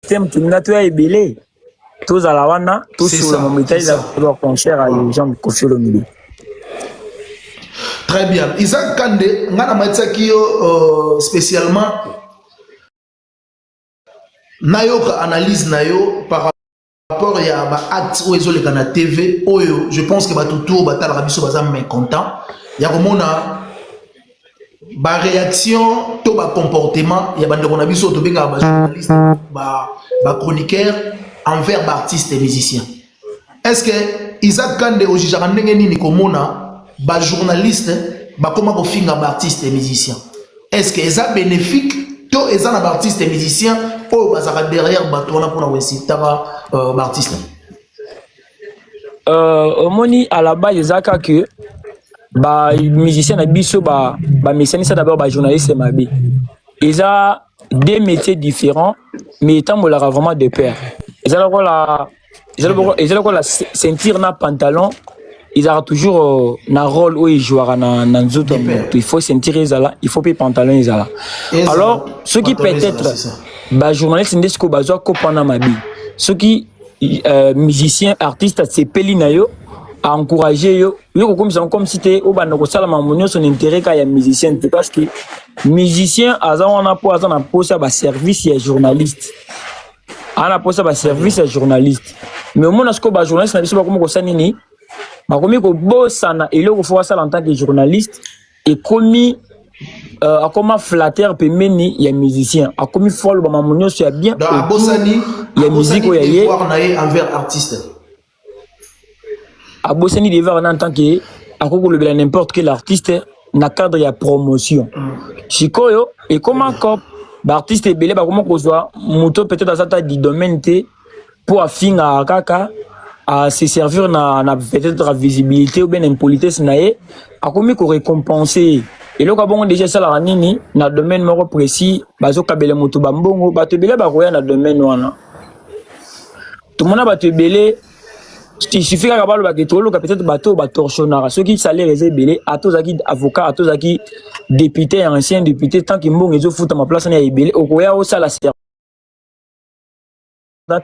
système tumina to ya ebele tous à la wana tous sur le moment ils ont concert à gens Koffi Olomide. Très bien. Isaac Kande ngana matsaki spécialement nayoka analyse nayo par rapport à ba acte ou ezoleka na TV oyo je pense que ba tout batala rabiso baza mécontent ya komona ba réaction to ba comportement ya bande ko na biso to benga ba journaliste ba chroniqueur envers ba artiste et musicien. Est-ce que Isaac Kande ojijaka ndenge nini komona ba journaliste ba koma ko finga ba artiste et musicien? Est-ce que ça bénéfique to eza na ba artiste et musicien o bazaka derrière ba tona pour na wesita ba artiste? Omoni à la base ezaka que ba musicien na biso ba musicien ça d'abord ba journaliste mabe. Ils ont deux métiers différents mais étant molaka vraiment de pair. Ils ont la ceinture na pantalon. Ils ont toujours un rôle où ils jouent dans autres. Il faut sentir il faut payer pantalon ils là. Alors ceux qui peut-être bah journalistes ndesco bazo ko pendant ma vie. Ceux qui musiciens artistes c'est pelina yo à encourager yo comme si tu au bando ko sala mamonyo son intérêt quand il y a musicien parce que musicien azan on a posé ba service ya journaliste. On a posé ba service ya journaliste. Mais au moins ce que ba journaliste na biso ba comme ko sanini bakomi ko bosana eloko fo ça en tant que journaliste et commis a comment flatter pe meni ya musicien a commis folle ba mamonyo so ya bien dans bosani ya musique o ya envers artiste a bosani devoir en tant que a ko le n'importe quel artiste na cadre ya promotion chikoyo et comment cop ba artiste belé ba comment ko soit moto peut-être dans ça du domaine pour afinga kaka à se servir na peut-être la visibilité ou bien impolitesse naé a commis ko récompenser et là quand bon déjà ça la nini na domaine moko précis bazo kabele moto bambongo bato belé ba koya na domaine wana tout le monde ba te belé il suffit qu'à parler de tout le peut-être bateau torchonnara ceux qui salaire les belé à tous qui avocat à tous qui député ancien député tant qu'ils mbongo ezo fout à ma place na belé au koya au sala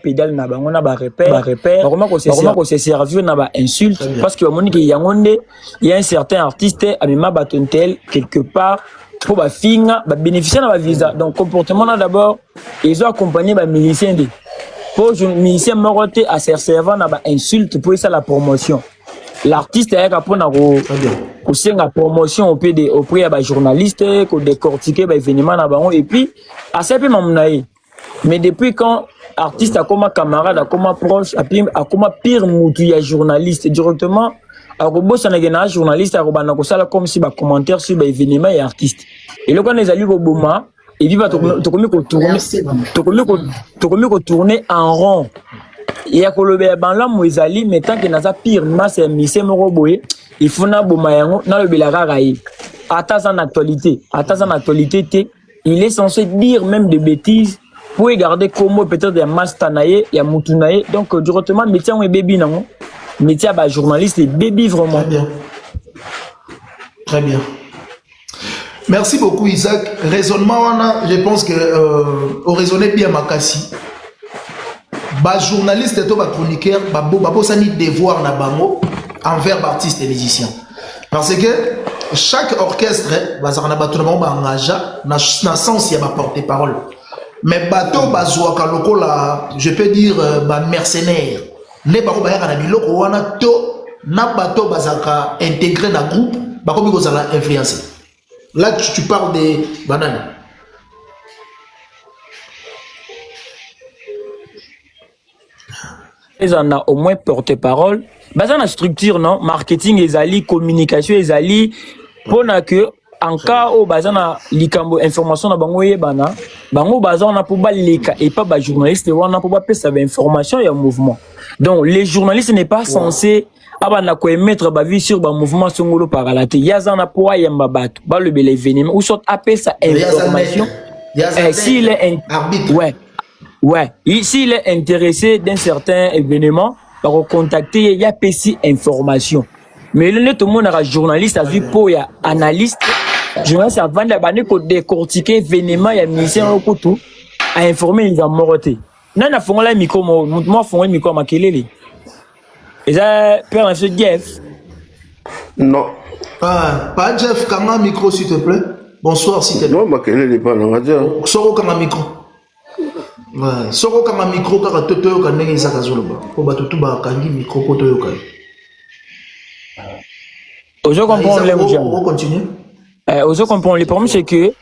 pédale na bango na ba repère comment ko se servir na ba insulte parce que monique yangonde il y a un certain artiste amima batontel quelque part pour ba finga ba bénéficier na ba visa donc comportement là d'abord ils ont accompagné ba musicien de pour musicien moroté à se servir na ba insulte pour ça la promotion l'artiste a pour na ko senga promotion auprès de ba journaliste ko décortiquer ba événement na bango et puis à ça peut m'amener. Mais depuis quand artiste a comme camarade, a comme proche, a comme pire moutou, il y a journaliste directement, a robot un journaliste, a robana comme si ba commentaire sur ba événement et artiste. Et là quand les alliés au Boma, et vivent tourner en rond. Et à Kolobé Banla Moizali, mais tant que n'a pire masse et mission roboé, il faut na Bomayango, na le Belaraï. Attends en actualité, il est censé dire même des bêtises. Pour garder comme peut-être des mastanaye, il y a moutunaye. Donc, directement, métier est baby, non? Métier à journaliste et baby vraiment. Très bien. Très bien. Merci beaucoup, Isaac. Raisonnement, je pense que on raisonnait bien Makassi. Ba journaliste et ba chroniqueur, ba sani devoir na bango envers artistes et musiciens. Parce que chaque orchestre, ba ça na ba tout le monde ba engaja na sens il y a ba porte-parole. Mais bateau bazouaka lokola, je peux dire mercenaire. Ne bako bayaka na biloko wana to na bateau bazaka intégré na groupe, bako biko zala influencer. Là tu parles des bananes. Ils en ont au moins porte-parole. Bazan la structure non, marketing ezali, communication ezali pour que en cas où bazana likambo information na bango yebana bango bazana pour ba leka et pas ba journaliste wana pour ba pesa information et mouvement. Donc les journalistes n'est pas censé abana ko émettre ba vie sur ba mouvement songolo paralate yazana pour yamba bat ba le bel événement ou soit appeler ça information s'il est ouais s'il est intéressé d'un certain événement par contacter y a PC information. Mais le tout le monde a journaliste a vu pour y a analyste. Journaliste avant de décortiquer événement, il y a musicien au couteau à informer les amortés. nana fongola micro moi fongola micro makelele eza père na Jeff. Non. Ah, pas Jeff, kanga micro s'il te plaît. Bonsoir s'il te plaît. Non, makelele pas na radio. Soro kanga micro. Ouais, soro kanga micro kaka toto yo kanenge isa kazoloba. Po batutu ba kangi micro poto yo kai. Ozo comprendre les gens. On continue. Ozo comprendre le problème c'est que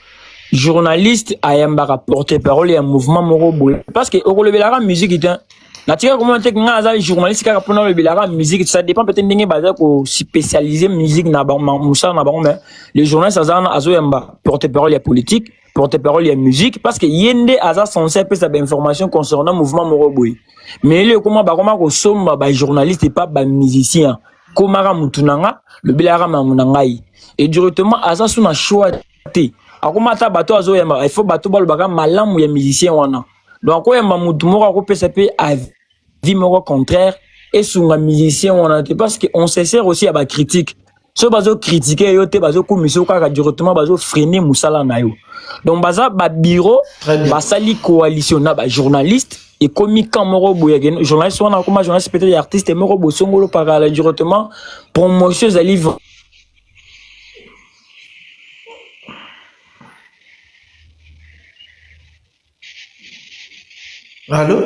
journaliste ayamba porte-parole et un mouvement moro boule parce que au lever la musique est un natika comment te nga journaliste ka pour le la musique ça dépend peut-être ndenge baza ko spécialiser musique na ba musa na ba mais les journalistes azana azo yamba porte-parole et politique porte-parole et musique parce que yende aza censé peu sa information concernant mouvement moro boule mais le comment ko somba ba journaliste et pas ba musicien komara mutunanga le bilara mamunangai et directement aza suna choix té akomata bato azo yamba il faut bato balobaka malamu ya musicien wana donc ko yamba mutu moko ko pesa pe à vie moko contraire et sunga musicien wana parce que on se sert aussi à ba critique so bazo critiquer yo te bazo komiso kaka directement bazo freiner musala na yo donc baza ba bureau basali coalition na ba journaliste et comme quand moko boyegen journaliste wana comme journaliste peut-être artiste moko bosongolo par directement promotion za livre. Allô?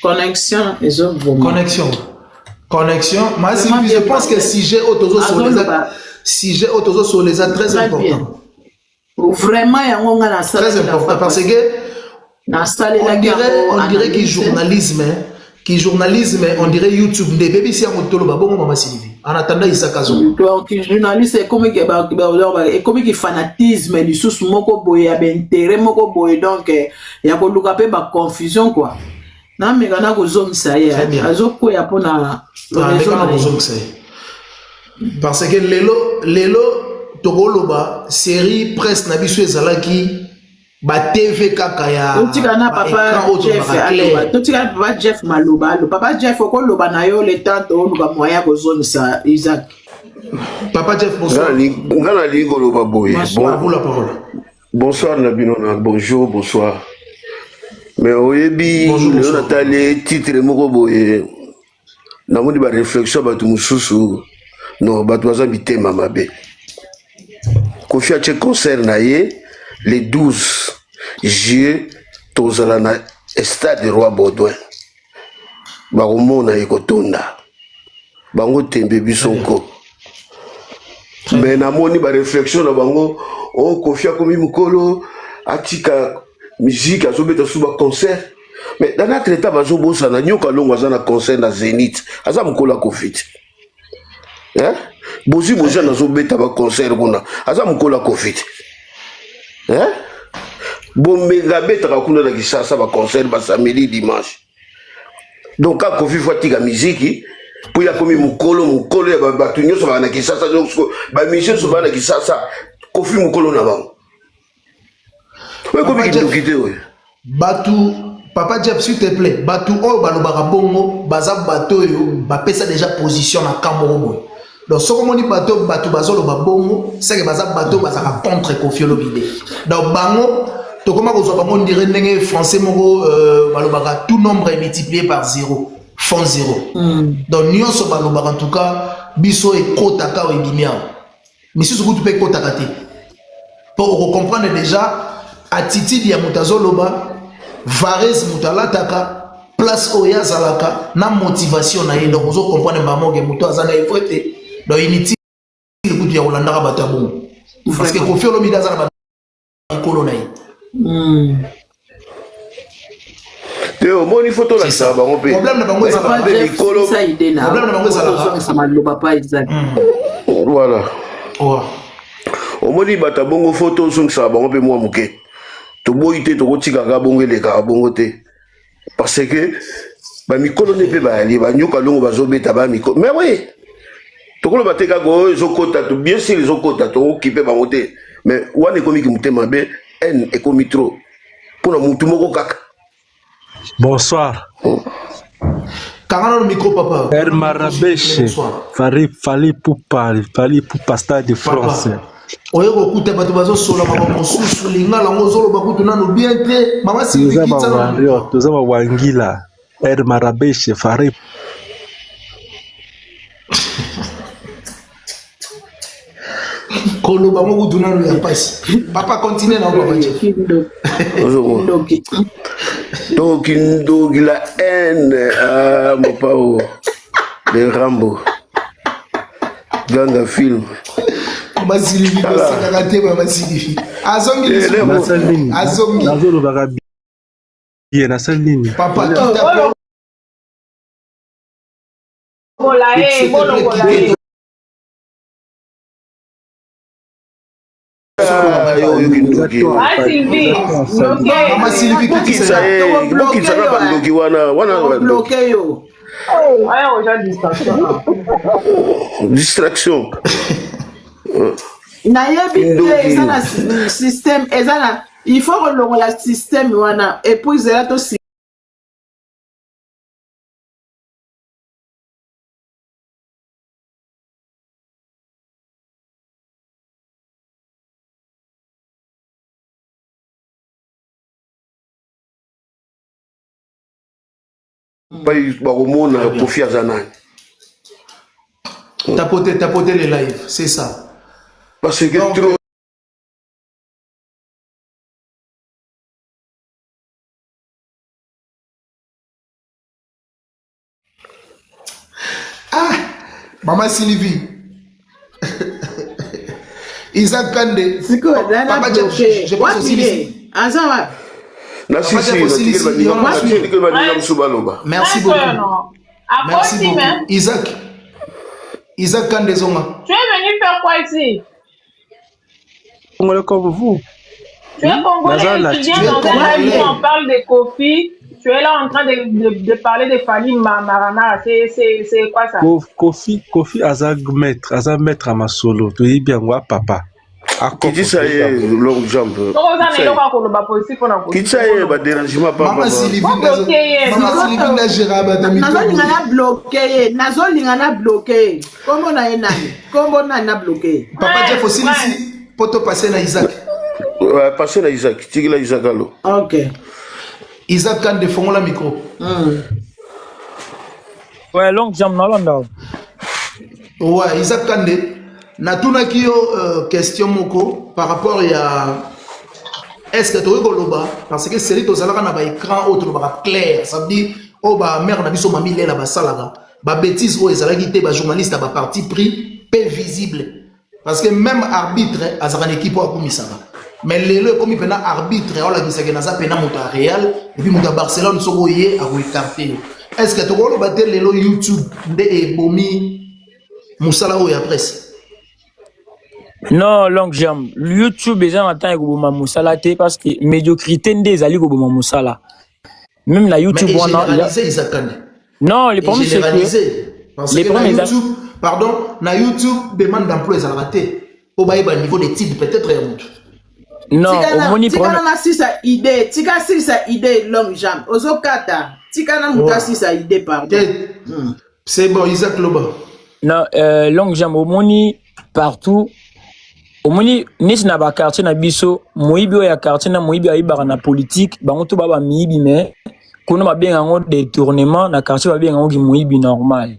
Connexion. Mais je pense que si j'ai autozo sur les très important. Vraiment, il y a un très important parce que on dirait que journalisme, on dirait YouTube. Des bébés si on tolo babongo mama Sylvie. En attendant Issa Kazo. Donc journaliste est comme que fanatisme, du sous moko boye, intérêt moko boye, donc il y a ko luka pe ba confusion quoi. Na me kana ko zone ça y est. Azo ko ya pona. Parce que lelo tokoloba série presse na biso ezalaki ba TV kaka ya totika na papa Jeff aloba totika papa Jeff maloba papa Jeff ko loba na yo le temps to loba moya ko zone ça Isaac papa Jeff bonsoir ngana lingo loba boye bon vous la parole bonsoir Nabinona bonjour bonsoir mais oyebi le natale titre moko boye na moni ba réflexion ba tumususu non ba twaza bitema mabe Kofi a concert na ye le 12 juillet tozala na stade Roi Baudouin bakomona ekotonda bango tembe bisonko mais namoni ba réflexion na bango o Kofi akomi mukolo atika musique azobeta sous ba concert mais dans notre état bazobosa na nyoka longo aza na concert na Zénith aza mukolo Kofi hein bozi boza nazobeta ba concert kuna aza mukolo Kofi hein bombenga betaka kuna na Kisasa ba concert ba samedi dimanche donc ka Kofi fatika musique pour ya komi mukolo ya batu nyoso ba na Kisasa donc ba mission so ba na Kisasa Kofi mukolo na bango ouais komi kitokite ouais batu papa Jeff s'il te plaît batu o balobaka bongo baza bato yo ba pesa déjà position na kamoro donc ce qu'on dit bateau bazolo babongo c'est que baza bateau bazaka contre Kofi Olomide donc bango to comment ko bango on dirait ndenge français moko balobaka tout nombre est multiplié par 0 font 0 donc nyonso balobaka en tout cas biso e kotaka o ebimia mais si vous pouvez kotaka te pour comprendre déjà attitude ya mutazoloba varese mutalataka place oya zalaka na motivation na ye donc vous comprendre maman que muto azana effort donc inutile le bout ya Rolanda bata bon parce que Kofi Olomide azana ba kolonai Théo moni photo là ça ba ngopé problème na bango ça problème na bango ça malo papa Isaac voilà au moni bata bongo photo son ça ba ngopé moi muke to boyité to kotika ka bongo le ka bongo te parce que ba mikolo ne pe ba ali ba nyoka longo bazobeta ba mikolo mais oui tokolo bateka go ezokota to bien sûr ezokota to occupé bango te mais wane komi ki mutema be en ekomi trop pour na mutu moko kaka bonsoir quand le micro papa Père Marabeche Fali Poupa Stade de France oye kokuta bato bazosola makambo mosusu lingala yango ozoloba kutu nano bien te mama Tuza silvikitsa mawario, tuza mawangila. Er marabeshe, fare. koloba mo kutu nano ya pasi papa continue na papa Jeff donc Kindogi la haine à mon pao de Rambo ganga film mama silvi kosekaka te mama silvi azongi Nasalini. azongi Nazolo bagabi. Bien, nasalini. papa kita mama silvi kitisa Kindogi wana bloqué yo. distraction nayebi te eza na système eza na il faut kolongola système wana et puis ezala to pai bakomona Kofi Azanani tapoter les lives c'est ça parce que donc, trop mama Sylvie Isaac Kande siko dana papa Jeff bloqué je pense aussi ici azawa na sisi merci beaucoup merci beaucoup Isaac Kande Zonga Tu es venu faire quoi ici? Congolais comme vous. Tu es congolais, tu viens dans un live où on parle de Kofi. Tu es là en train de parler de Fali Marana. C'est quoi ça? Kofi azag maître à ma solo. Tu es bien moi papa. Qui dit ça y est, long jump. Qui dit ça y est, bah dérangement pas. Maman Sylvie n'a géré nazolingana bloqué nazolingana bloqué kombo na ye nani kombo nani na bloqué papa Jeff aussi ici poto passer na Isaac ouais passer na Isaac tigila Isaac allo ok Isaac Kande fongola micro ouais long jam na landa ouais Isaac Kande natunaki yo question moko par rapport ya est-ce que tu es koloba parce que c'est to zalaka na ba écran autre ba clair ça veut dire oh ba mère na biso mami lela ba salaka ba bêtise o ezalaki te ba journaliste ba parti pris peu visible parce que même arbitre azaka équipe a komisaka mais lelo comme pena arbitre on la kisaka na za pena moto Real et puis moto Barcelone soko ye a écarté est-ce que tu koloba te lelo YouTube nde e bomi musala o ya presse. Non, long jam. YouTube, les gens attendent que Moussala te parce que médiocrité des alliés que Moussala. Même la YouTube, mais généralisé, Isaac Kande. Non, les problèmes c'est que parce que na YouTube, pardon, na YouTube demande d'emploi ils ont raté. Au bas niveau des titres peut-être un autre. Non, au moni problème. Tika na sisa idée, tika sisa idée long jam. Ozokata, tika na muta sisa idée pardon. C'est bon, Isaac Loba. Non, long jam au moni partout. Omoni nesi na ba quartier na biso moyibi o ya quartier na moyibi ayibaka na politique bango to baba miyibi mais kono ba bien ngo détournement na quartier ba bien ngo ki moyibi normal.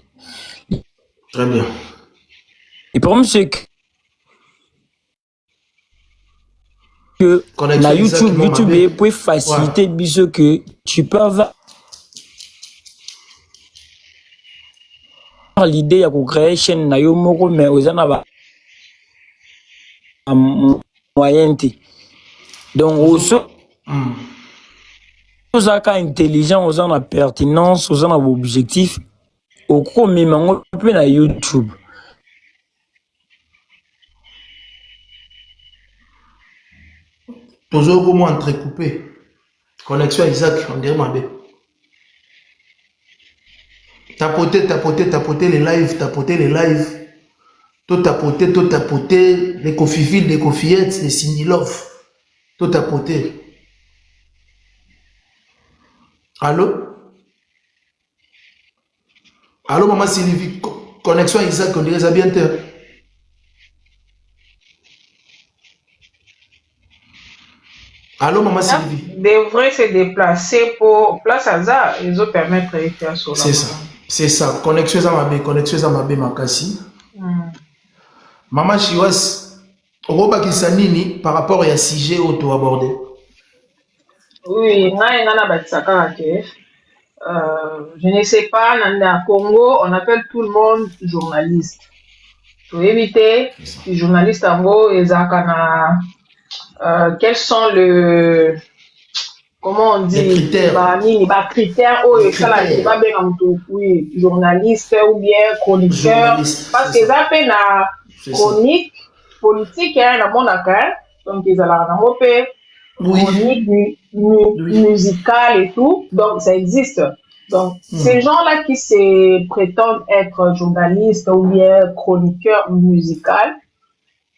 Très bien. Le problème c'est que na YouTube peut faciliter biso que tu peux avoir l'idée ya ko créer chaîne na yo moko mais ozana ba moyen donc aux cas intelligent aux en pertinence aux en objectif au premier moment peu na YouTube toujours au moins entrecoupé connexion Isaac on dirait ma tapoter les lives tout tapoter les Kofifil, les Kofiettes, les Cindy Love, tout tapoter. Allô? Allô, maman Sylvie, connexion Isaac, on dirait ça bien. Allô, maman Sylvie. Devrait se déplacer pour place hasard, ils ont permettre de faire ça. C'est ça. C'est ça. Connexion à ma makasi. Maman Chiwas, Roba Kisanini, par rapport à sujet auto abordé. Oui, je ne sais pas, dans le Congo, on appelle tout le monde journaliste. Pour éviter, les journalistes en gros, ils quels sont comment on dit, les critères. Les critères, oui, journaliste ou bien chroniqueur, parce qu'ils appellent la chronique politique, dans le monde, donc ils ont chronique musicale et tout, donc ça existe. Donc, ces gens-là qui se prétendent être journalistes ou bien chroniqueurs musical,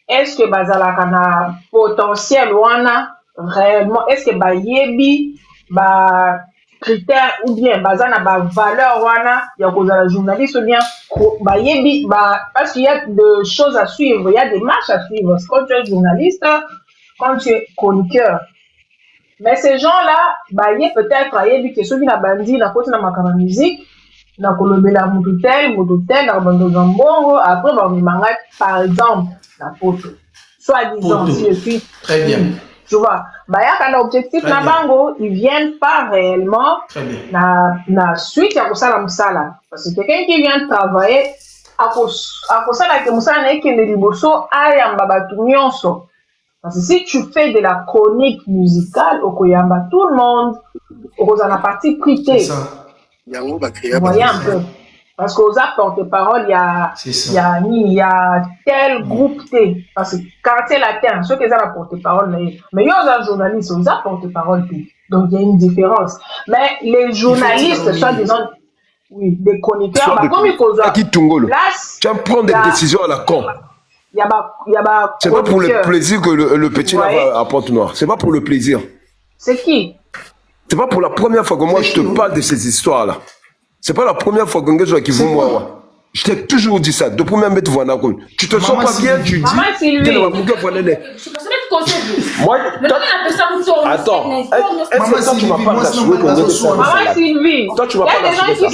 est-ce que bazalaka na potentiel wana réellement, est-ce que yebi critères ou bien bazana valeur wana ya kozala journaliste ou bien yebi parce qu'il y a des choses à suivre, il y a des marches à suivre quand tu es journaliste, quand tu es chroniqueur. Mais ces gens-là, y peut-être yebi que ceux qui na bandi na côté na makama musique na kolobela mututel na bando zambongo après par exemple la photo soi-disant et puis très bien. Tu vois, quand l'objectif na bango, ils viennent pas réellement na suite à ça la musala parce que quelqu'un qui vient travailler à ça la que musala na ekende liboso ayamba batu nyonso. Parce que si tu fais de la chronique musicale okoyamba tout le monde okoza na partie privée. Vous voyez un peu. Parce qu'aux porte-parole, il y a tel groupe T. Parce que quartier latin, ceux qui ont la porte-parole, mais il y a des journalistes, ils ont porte-parole T. Donc il y a une différence. Mais les journalistes, soi-disant, oui, des chroniqueurs, comme il faut tu vas prendre des décisions à la con. C'est pas pour le plaisir que le petit là apporte noir. C'est pas pour le plaisir. C'est qui? C'est pas pour la première fois que moi je te parle de ces histoires-là. C'est pas la première fois que je qui vous moi. Je t'ai toujours dit ça. Depuis même mettre voilà tu te sens pas bien, tu dis. Moi, attends. Est-ce que toi tu m'as pas assuré qu'on était ça? Maman Sylvie. Toi tu m'as pas assuré ça.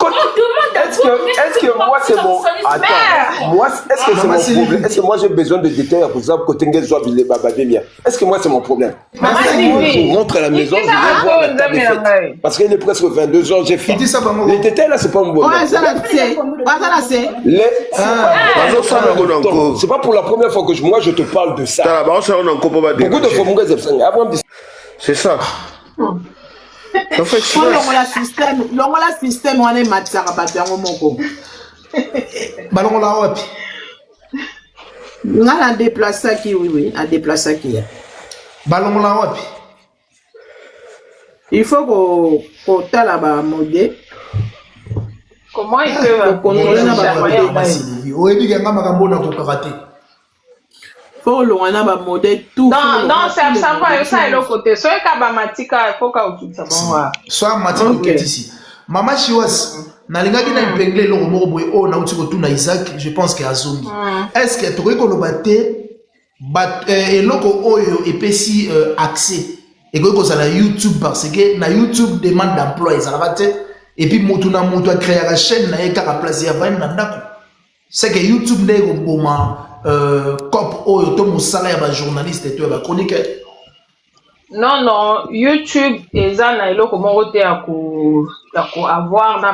Est-ce que moi c'est mon... Attends, moi est-ce que c'est mon problème? Est-ce que moi j'ai besoin de détails pour ça que Tengue soit bien? Est-ce que moi c'est mon problème? Je rentre à la maison, je vais voir la table faite. Parce qu'il est presque 22h, j'ai fait. Les détails là c'est pas mon problème. C'est pas pour la première fois que moi je te parle de ça. Beaucoup de fois c'est ça. En fait, le système on est matsaka batango moko. Balongola wapi. Ngala déplacer qui oui, à déplacer qui. Balongola wapi. Il faut qu'on tala ba modé. Comment il peut contrôler na ba modé. Oyebi nga makambo na ko karaté. Faut le wana ba modèle tout. Non, ça va ça est l'autre côté. Soit kabamatika faut ka utisa bon. Soit matika ici. Mama Chiwas, na linga ki na impengle lo moko boy o na utiko tu na Isaac, je pense que azongi. Est-ce que tu ko lobate eloko oyo epesi accès et ko ça la YouTube parce que na YouTube demande d'emploi ça va te et puis motu na motu a créer la chaîne na eka ka place ya vana na ndako. C'est que YouTube ne ko boma cop oyo to musala ya ba journaliste to ya ba chroniqueur. Non, YouTube eza na eloko moko te ya ko avoir na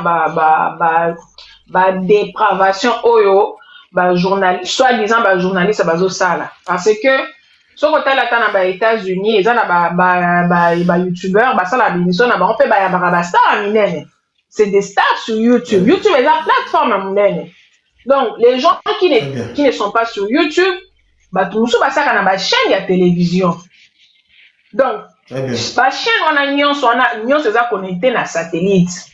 ba dépravation oyo ba journaliste soi-disant ba journaliste bazo sala parce que so ko tala ta na ba États-Unis eza na ba youtubeurs ba sala biso na ba on fait ba star minene. C'est des stars sur YouTube. YouTube est la plateforme minene. Donc, les gens qui ne sont pas sur YouTube, tout le monde a une chaîne de télévision. Donc, la chaîne, on a connecté à satellite.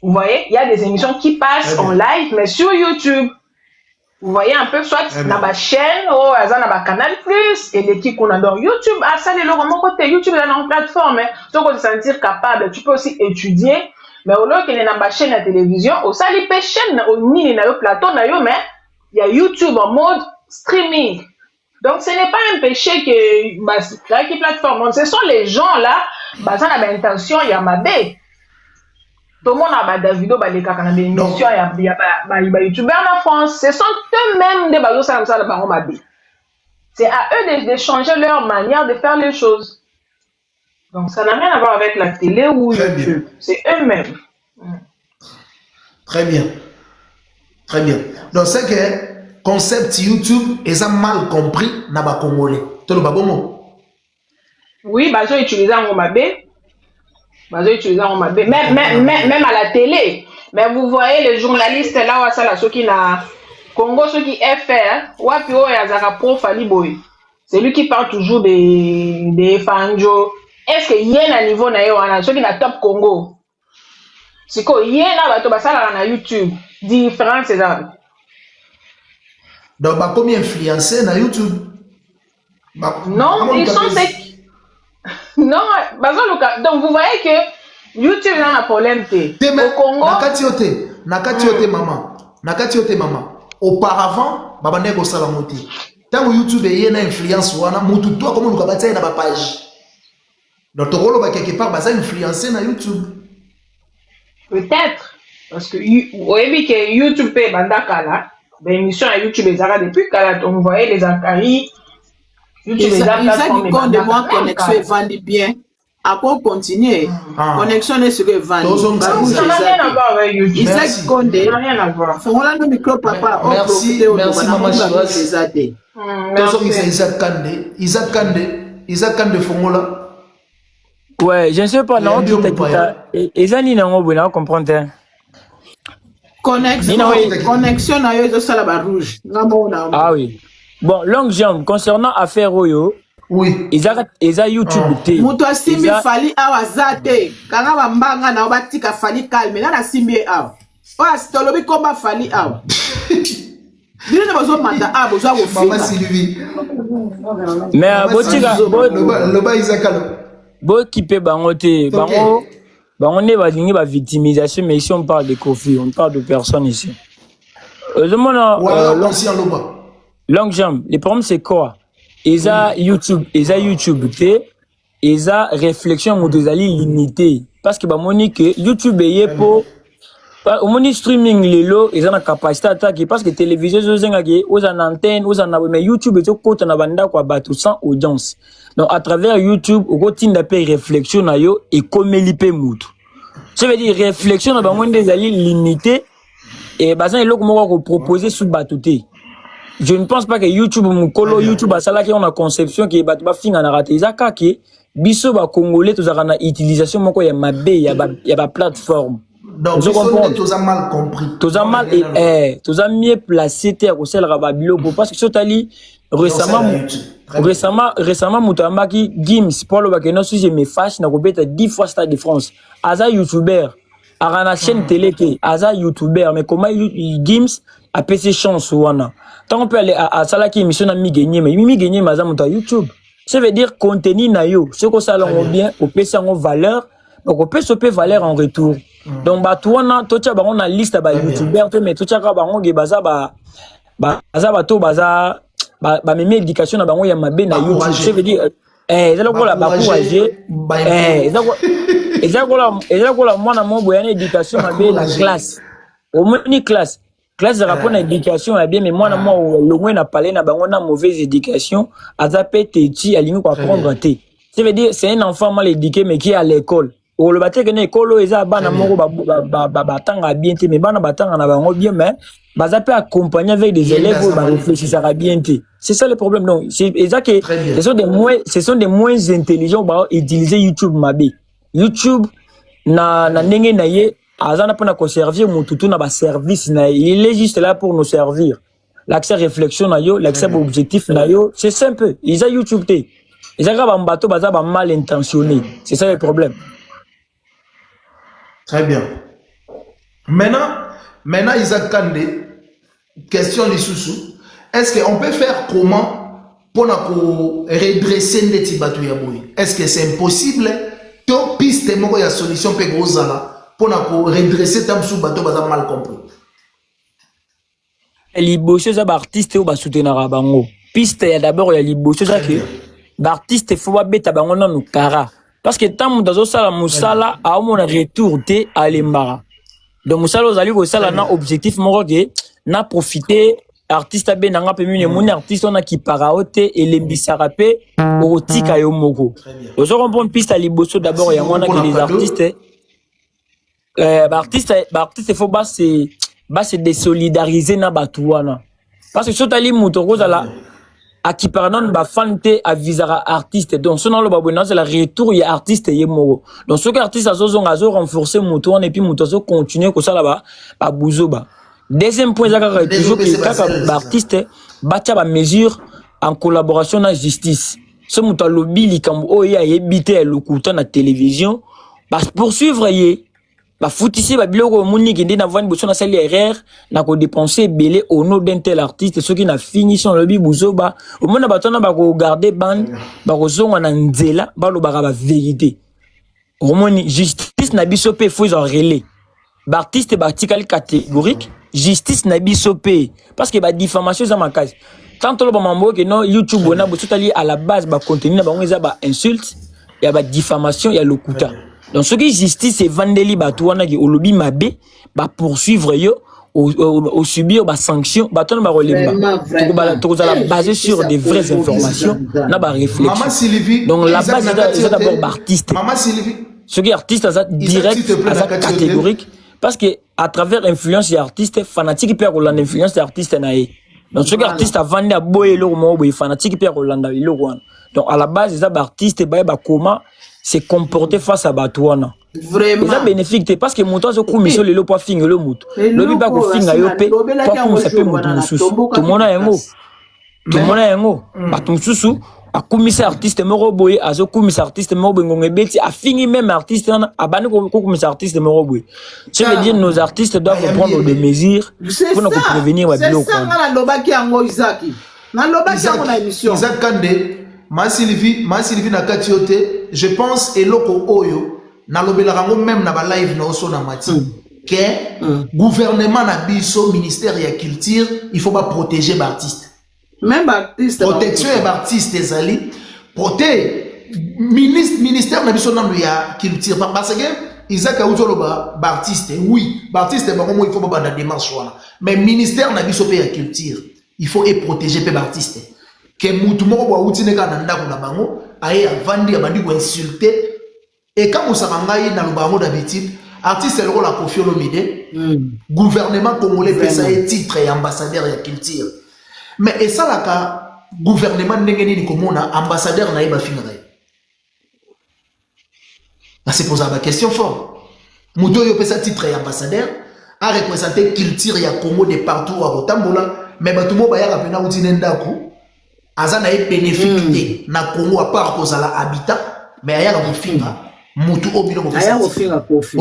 Vous voyez, il y a des émissions qui passent en live, mais sur YouTube. Vous voyez un peu, soit dans ma chaîne, ou dans ma Canal+, et l'équipe qu'on a dans YouTube. Ah, ça, c'est le côté YouTube, est dans une plateforme. Donc, on se sentir capable. Tu peux aussi étudier. Mais au lieu qu'il y ait une chaîne de télévision, au sali chaîne au ni na plateau na yo mais il y a YouTube en mode streaming. Donc, ce n'est pas un péché que bah, qui plateforme. Donc, ce sont les gens là, bah, ça a l'intention, il y a ma baie. Tout le monde a bah, Davido, bah, les caca, des émissions, il y a bah, youtubeurs en France. Ce sont eux-mêmes des bazos, ça, bah, ma baie. C'est à eux de changer leur manière de faire les choses. Donc, ça n'a rien à voir avec la télé ou YouTube. C'est eux-mêmes. Très bien. Très bien. Donc, c'est que concept YouTube est mal compris dans les Congolais. Tu le bon. Oui, bah, j'ai utilisé un mobile. Même à la télé. Mais vous voyez les journalistes là, ceux qui n'a Congo, ceux qui FR, Wapio et Azara Pro Faliboy. C'est lui qui parle toujours des Fanjo. Est-ce qu'il y a un niveau na ceux qui n'a top Congo? C'est quoi, il y a un ça na YouTube. Différent, c'est ça. Donc, combien influencés na YouTube? Non, ils sont non, donc vous voyez que YouTube a un problème. Au Congo, Nakatiote maman. Auparavant, babane ko sala moti. Tant YouTube est une influence wana, mutu toi comment nous kabata na ba page. Donc ton rôle quelque part basa influencer na YouTube. Peut-être parce que que YouTube est bandaka là, l'émission à YouTube les ara depuis kala on voyait les Akari. YouTube les ara du compte de moi connexion vendit bien. À quoi continuer? Connexion est ce que vendit. Ça n'a rien à voir avec YouTube. Isaac Konde. Ça n'a rien à voir. Faut là le micro papa. Merci maman Chiraz. Isaac Kande Fongola. Ouais, je ne sais pas, non, Ezani nango buna comprendre. Connexion na yo ça la rouge. Ah oui. Bon, longue jambe concernant affaire Oyo. Oui. Eza YouTube te. Muto simbi fali awa zate. Kanga bambanga na obatika fali calme na simbi awa. Oya stolobi komba fali awa. Bino na bazo mata abo zo go Maman Sylvie. Mais botika le ba Isakalo. Bo kipe bango te. Bango ne balingi ba victimisation, mais ici on parle de Kofi, on parle de personnes ici. L'ancien Loba. Longue jambe. Le problème c'est quoi? Eza YouTube te. Eza réflexion mutezali limité. Parce que bamoni que YouTube est pour au moni streaming lelo eza na capacité attaquer parce que télévision zozengaki aux antennes mais YouTube est côté na banda kwa batu sans audience. Donc à travers YouTube au kotinda pe réflexion na yo et komeli pe mutu. Ça veut dire réflexion na bamoni ezali limité et bazan eloko moko ko proposer sous batuté. Je ne pense pas que YouTube mukolo YouTube asala ki on a conception ki batu ba finga na raté ezaka ki biso ba congolais tozaka na utilisation moko ya mabe ya ba plateforme. Donc tous a mal compris. Tous a mal tous a mieux placé terre au sel rababiloko parce que sotali récemment mutamaki Gims pour le bakeno si je me fâche na kopeta 10 fois Stade de France. Aza YouTuber arana chaîne télé ke aza YouTuber mais comment Gims a PC chance wana. Tant on peut aller à salaki émission na mi gagner mais mi gagner maza muta YouTube. Ça veut dire contenu na yo, ce que ça l'on bien au PC en valeur, donc au PC valeur en retour. Donc batouana tocha ba on a liste ba youtubeur mais tocha ka ba on ge baza ba meme éducation na bango ya mabe na YouTube. Ça veut dire ezalo ko la ba courager ezalo ko la mwana mobo ya éducation mabe la classe. Au moni classe de rapport à l'éducation est bien mais moi le moins n'a parlé na bango na mauvaise éducation azape teti alingi ko apprendre te. Ça veut dire c'est un enfant mal éduqué mais qui est à l'école. Au le baté que na école eza bana moko batanga bien te mais bana batanga na bango bien mais bazape accompagner avec des élèves ba réfléchir ça bien te. C'est ça le problème donc c'est exact que ce sont des moins intelligents ba utiliser YouTube mabe. YouTube na ndenge na ye azana pona ko servir mututu na ba service na il est juste là pour nous servir. L'accès réflexion na yo, l'accès objectif na yo, c'est simple. Ils a YouTube te. Ils a ba mbato baza ba mal intentionné. C'est ça le problème. Très bien. Maintenant Isaac Kande, question les sous. Est-ce qu'on peut faire comment pour redresser les tibatu ya boy? Est-ce que c'est impossible? To piste moko ya solution pe grosala pour redresser tam sous bateau baza mal compris. Liboshe za ba artiste ou ba soutenir bango. piste ya d'abord ya liboso ça que l'artiste faut pas beta bango na kara parce que tant mudazo sala musala a mon retour te à l'embara donc musala ozali ko sala na objectif moko ke na profiter artiste ben nga pe mine mon artiste on a qui paraote et lembisara pe otika yo moko ozo comprendre piste à liboso d'abord ya mona que les artistes artiste faut pas se désolidariser na batuana parce que sotali muto kozala a qui pardonne ba fante a visara artiste donc son le babona c'est la retour ya artiste yemoro donc ce que artiste azo renforcer muto et puis muto azo continuer ko sala ba buzoba deuxième point ça toujours que kaka artiste bacha ba mesure en collaboration na justice ce muto lobby likambo o ya yebité lokuta na télévision ba poursuivre yé ba foutissé ba biloko moni ki ndina vandi boso na sali erreur na ko dépenser belé au nom d'un tel artiste ceux qui na fini son lobby buzoba au mona batona ba ko garder band ba ko zonga na nzela ba lo ba vérité au moni justice na biso pe faut en relais ba artiste ba article catégorique justice na biso pe parce que ba diffamation za makasi tant lo ba mambo que non YouTube on a boso tali à la base ba contenu na bango za ba insulte ya ba diffamation ya lokuta. Donc, ce qui justice est vendeli batouana qui au lobby mabé, bah poursuivre yo, au subir bah sanction, bah ton bah relemba. Tout ça basé sur des vraies informations, n'a pas réflexion. Donc la base est d'abord artiste. Maman Sylvie. Ce qui est artiste, ça direct, ça catégorique, parce que à travers influence des artistes, fanatique perd Hollande influence des artistes naé. Donc ce qui est artiste a vendu à boyer le roman, fanatique perd Hollande le roman. Donc à la base, les artistes bah comment se comporter face à Batouana. Vraiment. C'est bénéfique parce que mon temps, je coupe sur le lot pour finir le mout. Le but pas pour finir le pé, pas pour ça peut monter sous. Tout le monde a un mot. Tout le monde a un mot. Pas tout sous. A commissaire artiste moroboy, a zo commissaire artiste moroboy ngongebeti, a fini même artiste a bani commissaire artiste moroboy. Je veux dire nos artistes doivent prendre des mesures pour nous prévenir c'est ça na lobaki yango Isaki. Na lobaki yango na émission. Isaac Kande Ma Sylvie na katiote, je pense eloko oyo na lobelarango même na ba live na oso na mati que gouvernement na biso ministère ya culture il faut pas protéger ba artiste même artiste protection ya ba artiste ezali proté ministère na biso na ya culture parce que Isaac Aouzolo ba artiste oui ba artiste ba il faut pas na démarche wana mais ministère na biso pe ya culture il faut protéger pe ba artiste que mutu moko wa uti neka na ndako na bango aye avandi abandi ko insulter et quand osaka ngai na lubango d'habitude artiste le la Koffi Olomide gouvernement congolais pesa et titre et ambassadeur ya culture mais et ça la ka gouvernement ndenge nini komona ambassadeur na yeba finira là c'est poser la question fort mutu yo pesa titre et ambassadeur a représenter culture ya Congo de partout à Rotambola mais batumo ba ya kapena uti ndako azana e bénéfique na Congo à part cause la habitat mais aya ka kofinga mutu obilo ko aya kofinga kofi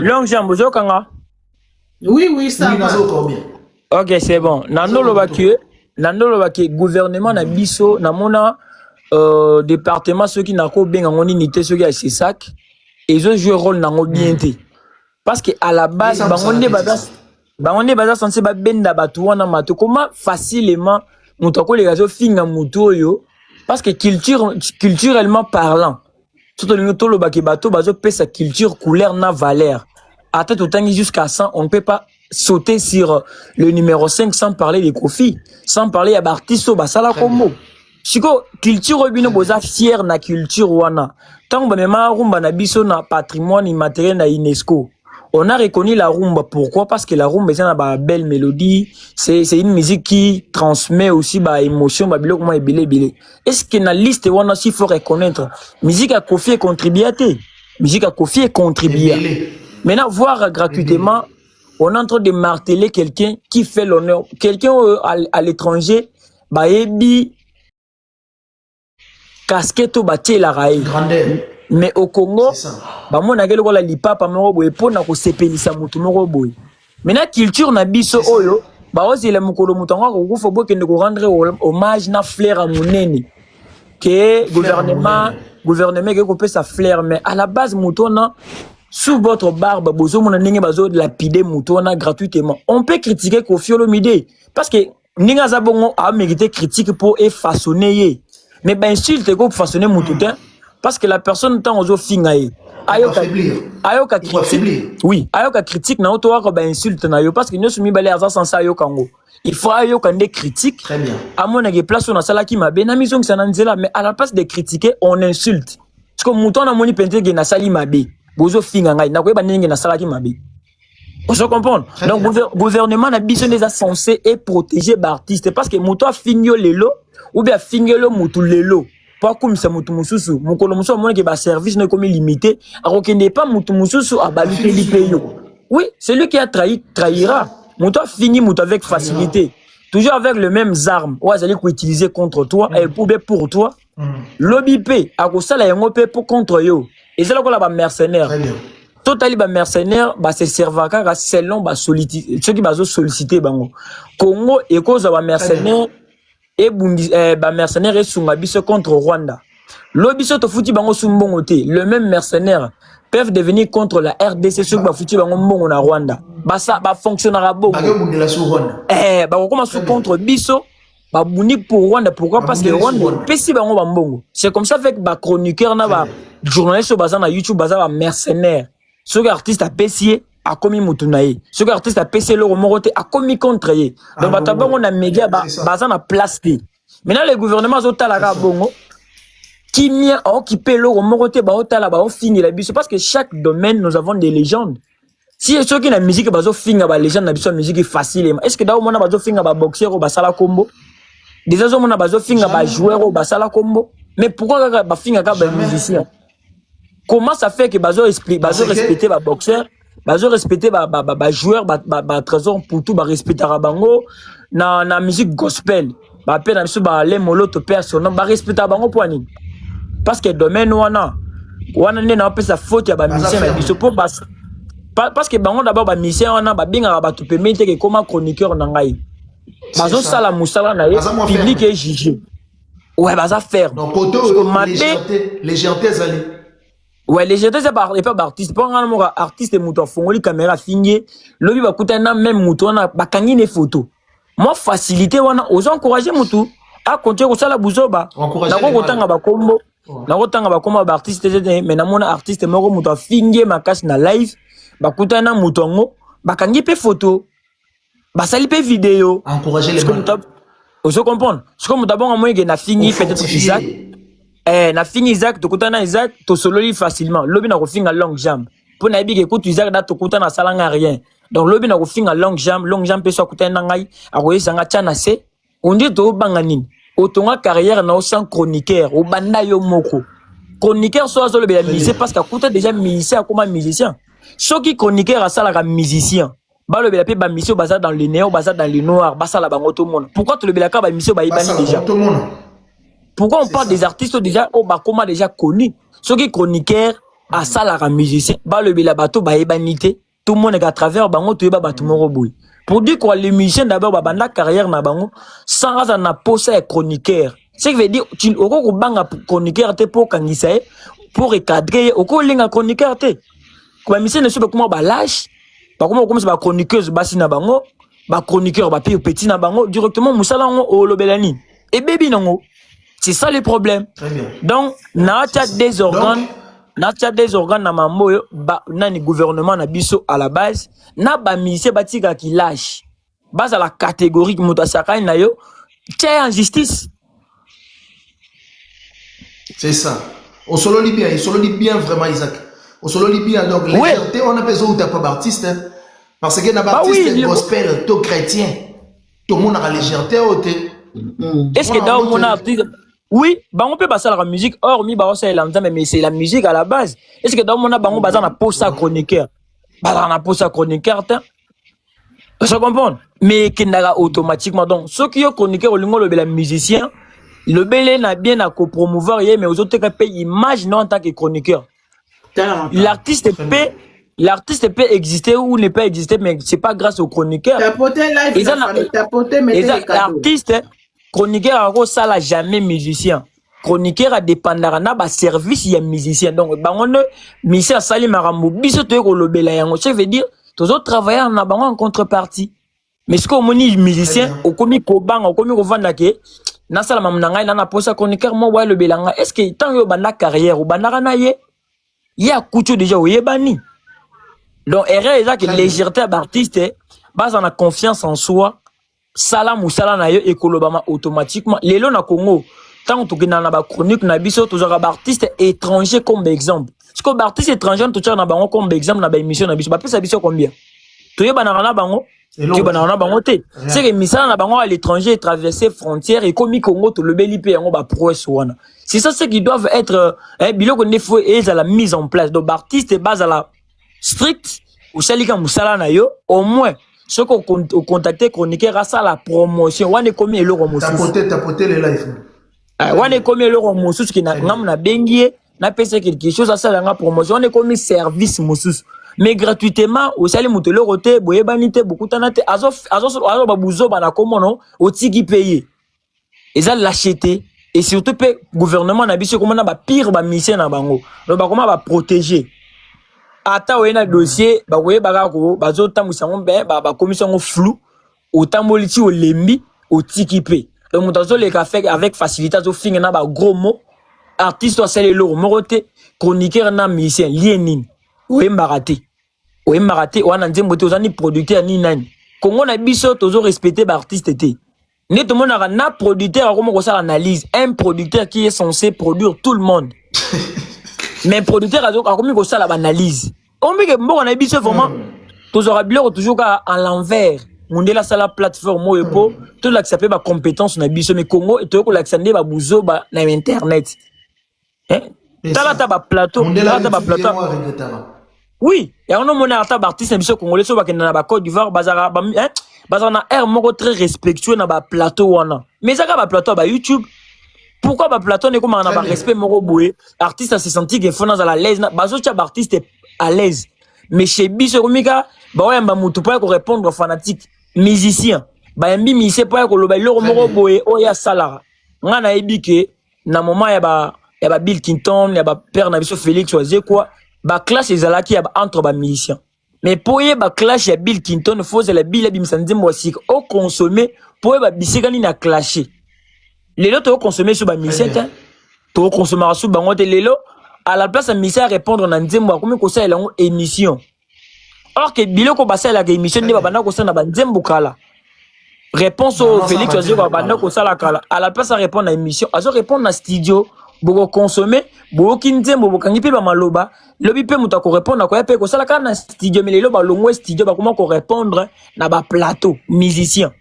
long jambe zokanga oui ça va OK c'est bon nandolo baki gouvernement na biso na mona département ceux qui na ko benga ngoni unité ceux qui a ces sacs ils ont joué rôle na ngo bien té parce que à la base bangonde baza censé ba benda batu wana mato comment facilement mutako les gazo finga muto yo parce que culturellement parlant tout le monde le baki bato bazo pe sa culture couleur na valeur à tête autant jusqu'à 100 on ne peut pas sauter sur le numéro 5 sans parler des Koffi sans parler à artiste basala komo siko culture bino boza fier na culture wana tant ba mema rumba na biso na patrimoine immatériel na UNESCO. On a reconnu la rumba. Pourquoi? Parce que la rumba c'est une belle mélodie. C'est une musique qui transmet aussi bah émotion, bah biloko moi bilé. Est-ce que na liste on aussi faut reconnaître musique à Koffi et contribuer. Musique à Koffi et contribuer. Maintenant voir gratuitement, on est en train de marteler quelqu'un qui fait l'honneur, quelqu'un à l'étranger, bah ebi casquette au bâti la raille. Mais au Congo, bah mon agelo ko la lipapa moko boye pona ko sepelisa mutu moko boye. Maintenant culture na biso oyo, bah ozela mukolo mutango ko fo boke ndeko rendre hommage na fleur à monene. Que gouvernement que ko peut sa fleur mais à la base mutona sous votre barbe bozo mona ndenge bazo lapider mutona gratuitement. On peut critiquer Koffi Olomide parce que ninga za bongo a mérité critique pour façonner. Mais ben insulte ko façonner mututin parce que la personne tant ozo fingaye. Ayoka critique. Oui, ayoka critique na oto wa ba insulte na yo parce que nous sumi balé aza sans ayoka ngo. Il faut ayoka des critiques. Très bien. À mon avis, place on a sala qui m'a bien amusé que ça n'en mais à la place de critiquer, on insulte. Parce que mouton na moni pente que na sali mabe. Bozo finga ngai na ko ba ninga na sala qui m'a bien. Vous comprenez? Donc, gouvernement n'a besoin des censé et protéger les artistes. Parce que mouton finio lelo, ou bien finio le moutou lelo. Pas comme ça moutou moussousou. Mon colombo, mon qui va service n'est comme limité. Alors qu'il n'est pas moutou moussousou à baluter les pays. Oui, celui qui a trahi, trahira. Mouton finit mouton avec facilité. Toujours avec les mêmes armes. Ou allez utiliser contre toi, et pour toi. Lobby P, à cause ça, la yangope pour contre yo. Et c'est là qu'on a mercenaire. Très bien. Totali ba mercenaire ba se servaka ka selon ba solliciter ceux qui bazo solliciter bango Congo et cause ba mercenaire et bundi ba mercenaire et sunga biso contre Rwanda lobiso to futi bango sumbongo te le même mercenaire peuvent devenir contre la RDC ceux qui ba futi bango mbongo na Rwanda ba ça ba fonctionnera bongo ba ko commence contre biso ba bundi pour Rwanda pourquoi parce que Rwanda pesi bango ba mbongo c'est comme ça avec ba chroniqueur na ba journaliste baza na YouTube baza ba mercenaire. Ce que l'artiste a payé a commis Moutunaï. Ce que l'artiste a payé le remoroté a commis contre lui. Donc, on a média basé na place. Maintenant, le gouvernement a bongo qui vient à occuper le remoroté on finit la bise. Parce que chaque domaine, nous avons des légendes. Si ceux qui ont la musique, bazo finga ba légende na biso musique facile. Est-ce que d'abord on a bazo finga ba boxeur ou basala combo? Déjà on a bazo finga ba joueur ou basala combo. Mais pourquoi ba finga ba musicien? Comment ça fait que bazo respecter ba boxeur, bazo respecter ba joueur, ba trésor pour tout ba respecter bango na musique gospel. Ba pe na biso ba les moloto personne ba respecter bango poani. Parce que domaine wana ne na pas sa faute ya ba musicien na biso pour parce que bango d'abord ba musicien wana ba binga ba tout permettre que comment chroniqueur na ngai. Bazo sala musala na ye public et jugé. Ouais baza faire. Donc poto légèreté zali. Ouais, les gens c'est pas artiste, pas un artiste et mouton fongoli caméra fingé, lobby va coûter même mouton na bakangi les photos. Moi facilité wana aux encourager moutou à continuer ça la bouzoba. Na ko kotanga ba kombo, na ko tanga ba kombo ba artiste mais na mona artiste moko mouton fingé makasi na live, ba coûter na moutongo, bakangi pe photo. Ba sali pe vidéo. Encourager les gens. Vous comprenez? Ce que d'abord à moi que na fini peut-être Isaac. Na fini Isaac to kutana Isaac to sololi facilement lobi na ko finga long jambe pour na bi écoute Isaac da to kutana salanga rien donc lobi na ko finga long jambe pe so kutana ngai a ko yisanga tchana se on dit to banga nini otonga carrière na sans chroniqueur o banda yo moko chroniqueur so azolo be la musicien parce que kuta déjà musicien comme musicien ceux qui chroniqueur a sala ka musicien ba le be la pe ba mission baza dans le néo baza dans le noir basa la bango tout monde pourquoi to le be la ka ba mission ba ibani déjà. Pourquoi on parle des artistes déjà au Bakoma déjà connus? Ceux qui chroniqueurs à ça la musicien, bah le bateau bah ébanité, tout le monde est à travers bango tout ba bateau moroboui. Pour dire quoi les musiciens d'abord bah banda carrière na bango sans raza na posa chroniqueur. Ce qui veut dire tu oko banga chroniqueur te pour kangisa pour recadrer oko linga chroniqueur te. Comme musicien ne sait pas comment bah lâche, pas comment comme ça chroniqueuse bah si na bango, bah chroniqueur bah petit na bango directement musala au lobelani. Et baby nango. C'est ça le problème. Très bien. Donc, nacha des organes na mambo ba nani gouvernement na biso à la base na ba ministère batika qui lâche. Base à la catégorie moto sakay na yo, c'est injustice. C'est ça. Au solo libyen, il solo libyen vraiment Isaac. Au solo libyen donc légèreté on a besoin de pas artiste hein? Parce que na ba artiste gospel to chrétien. Tout le monde a la légèreté est-ce que dans mon artiste oui, bah on peut passer à la musique, hormis bah c'est mais c'est la musique à la base. Est-ce que dans mon bah on base na poste chroniqueur, bah na poste chroniqueur, je comprends. Mais qui n'a automatiquement donc ceux qui ont chroniqueur au lingo le musicien, le belé n'a bien à co-promouvoir mais aux autres qui payent image non en tant que chroniqueur. L'artiste peut exister ou ne pas exister mais c'est pas grâce au chroniqueur. L'artiste chroniqueur a ça la jamais musicien. Chroniqueur a dépendra na ba service ya musicien. Donc bango musicien sali marambo biso to ko lobela yango. Ça veut dire tous autres travailleurs na bango en contrepartie. Mais ce qu'on moni musicien, au komi kobang, au komi kovanda ke, na sala mamnanga na posa chroniqueur mo wa le belanga. Est-ce que tant yo banda carrière ou banda kana ye, ya kucho déjà ou yebani. Donc erreur est que légèreté d'artiste, base en a confiance en soi, salam ou sala na yo ekolobama automatiquement. Lelo na Congo, tant que na ba chronique na biso toujours ba artiste étranger comme exemple. Parce que ba artiste étranger tout ça na bango comme exemple na ba émission na biso. Ba pesa biso combien? To yeba na bango. Tu banana bango te. C'est que misala na bango à l'étranger traverser frontières et comme Congo to le beli pe yango ba prouesse wana. C'est ça ce qui doivent être biloko nefo et à la mise en place. Donc artiste base à la strict ou salika musala na yo au moins ce qu'on contacter chroniqueur à ça la promotion wane komi eloko mosusu. Tapoter les lives. Wane komi eloko mosusu ki na ngam na bengie na pesa quelque chose à ça la promotion wane komi service mosusu. Mais gratuitement au sali mutelo roté boye banité beaucoup tanate azo babuzo bana komono au tigi payer et ça l'acheter et surtout pe gouvernement na biso comment na ba pire ba mission na bango donc ba comment ba protéger ata oye na dossier ba koye ba ko bazo tamusa ngombe ba commission flou au tamboliti au lembi au tigi pay donc mutazo les café avec facilité zo finga na ba gros mot artiste wa sali lo moroté chroniqueur na mission lienin oye maraté oui, maraté, ou an nzembo te, ozani producteur ni nani. Congo na biso tozo respecter ba artiste te. Ne tout le monde na producteur comment on analyse. Un producteur qui est censé produire tout le monde. Mais producteur a comment on ça la analyse. On met que bon na biso vraiment tozo rabilo toujours à l'envers. Mondela sala plateforme mo epo tout l'accepter ba compétence na biso mais Congo et to ko l'accepter ba buzo ba na internet. Hein? Tala ta ba plateau, tala ta ba plateau. Oui, et on a mon artiste na biso congolais so ba kena ba Côte d'Ivoire bazara ba bazara na air moko très respectueux na ba plateau wana. Mais ça ba plateau ba YouTube. Pourquoi ba plateau ne comme na ba respect moko boé artiste se sentir que fona à l'aise na bazo cha artiste à l'aise. Mais chez biso komika ba oyamba mutu pa ko répondre aux fanatiques musiciens. Ba yambi musicien pa ko loba loko moko boé oya salara. Nga na ebike na moment ya ba Bill Clinton, ya ba père na biso Félix Oazé quoi. Ba clash ezalaki ya entre ba musiciens mais pour y ba clash ya Bill Clinton faut la Bill bimsanze mwasik au consommer pour ba bisika ni na clasher lelo to consommer sur ba musicien to consommer sur bango te lelo à la place à musicien répondre na nzembo comme ko ça elango émission or que biloko ba ça la émission ni ba banda ko ça na ba nzembo kala réponse au Félix Oazé ba banda ko ça la kala à la place à répondre à émission azo répondre na studio boko consommer boko kinzembo bokangi pe ba maloba lobi pe muta ko répondre na ko pe ko sala kana studio mais lelo ba longwe studio ba comment ko répondre na ba plateau musicien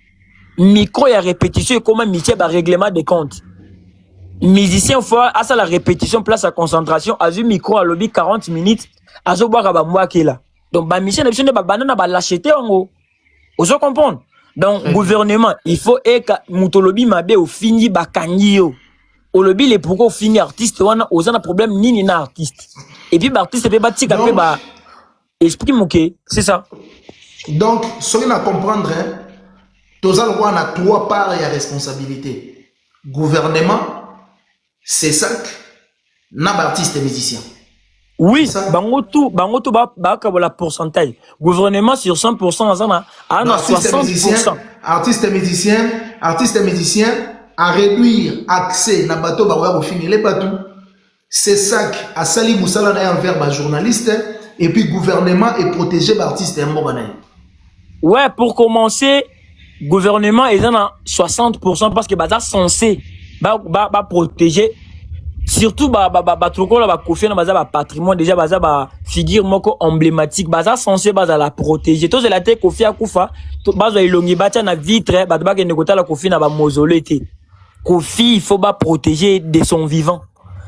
micro ya répétition et comment musicien ba règlement des comptes musicien faut à ça la répétition place à concentration azu micro à lobby 40 minutes azo boire ba mwakela donc ba musicien na biso ne ba banana ba l'acheter ngo ozo comprendre donc gouvernement il faut eka mutolobi mabe au fini ba kangiyo au lobby les pourquoi finir artiste wana ozana problème nini na artiste et puis artiste peut batika pe ba esprit moké c'est ça donc ce qu'on a comprendre hein tozal wana trois parts et responsabilité gouvernement c'est ça na ba artiste musicien oui bango tout ba ka la pourcentage gouvernement sur 100% azana à 60% artiste musicien à réduire accès na bateau ba finir les bateaux c'est ça à sali musala na envers ba journaliste et puis gouvernement et protéger ba artiste ouais pour commencer gouvernement est à 60% parce que baza censé ba protéger surtout ba troko la ba confier na baza ba patrimoine déjà baza ba figure moko emblématique baza censé baza la protéger to la te kofi akufa baza ilongi bacha na vitre ba ba kende kota la kofi na ba mausolée te Kofi, il faut pas protéger de son vivant.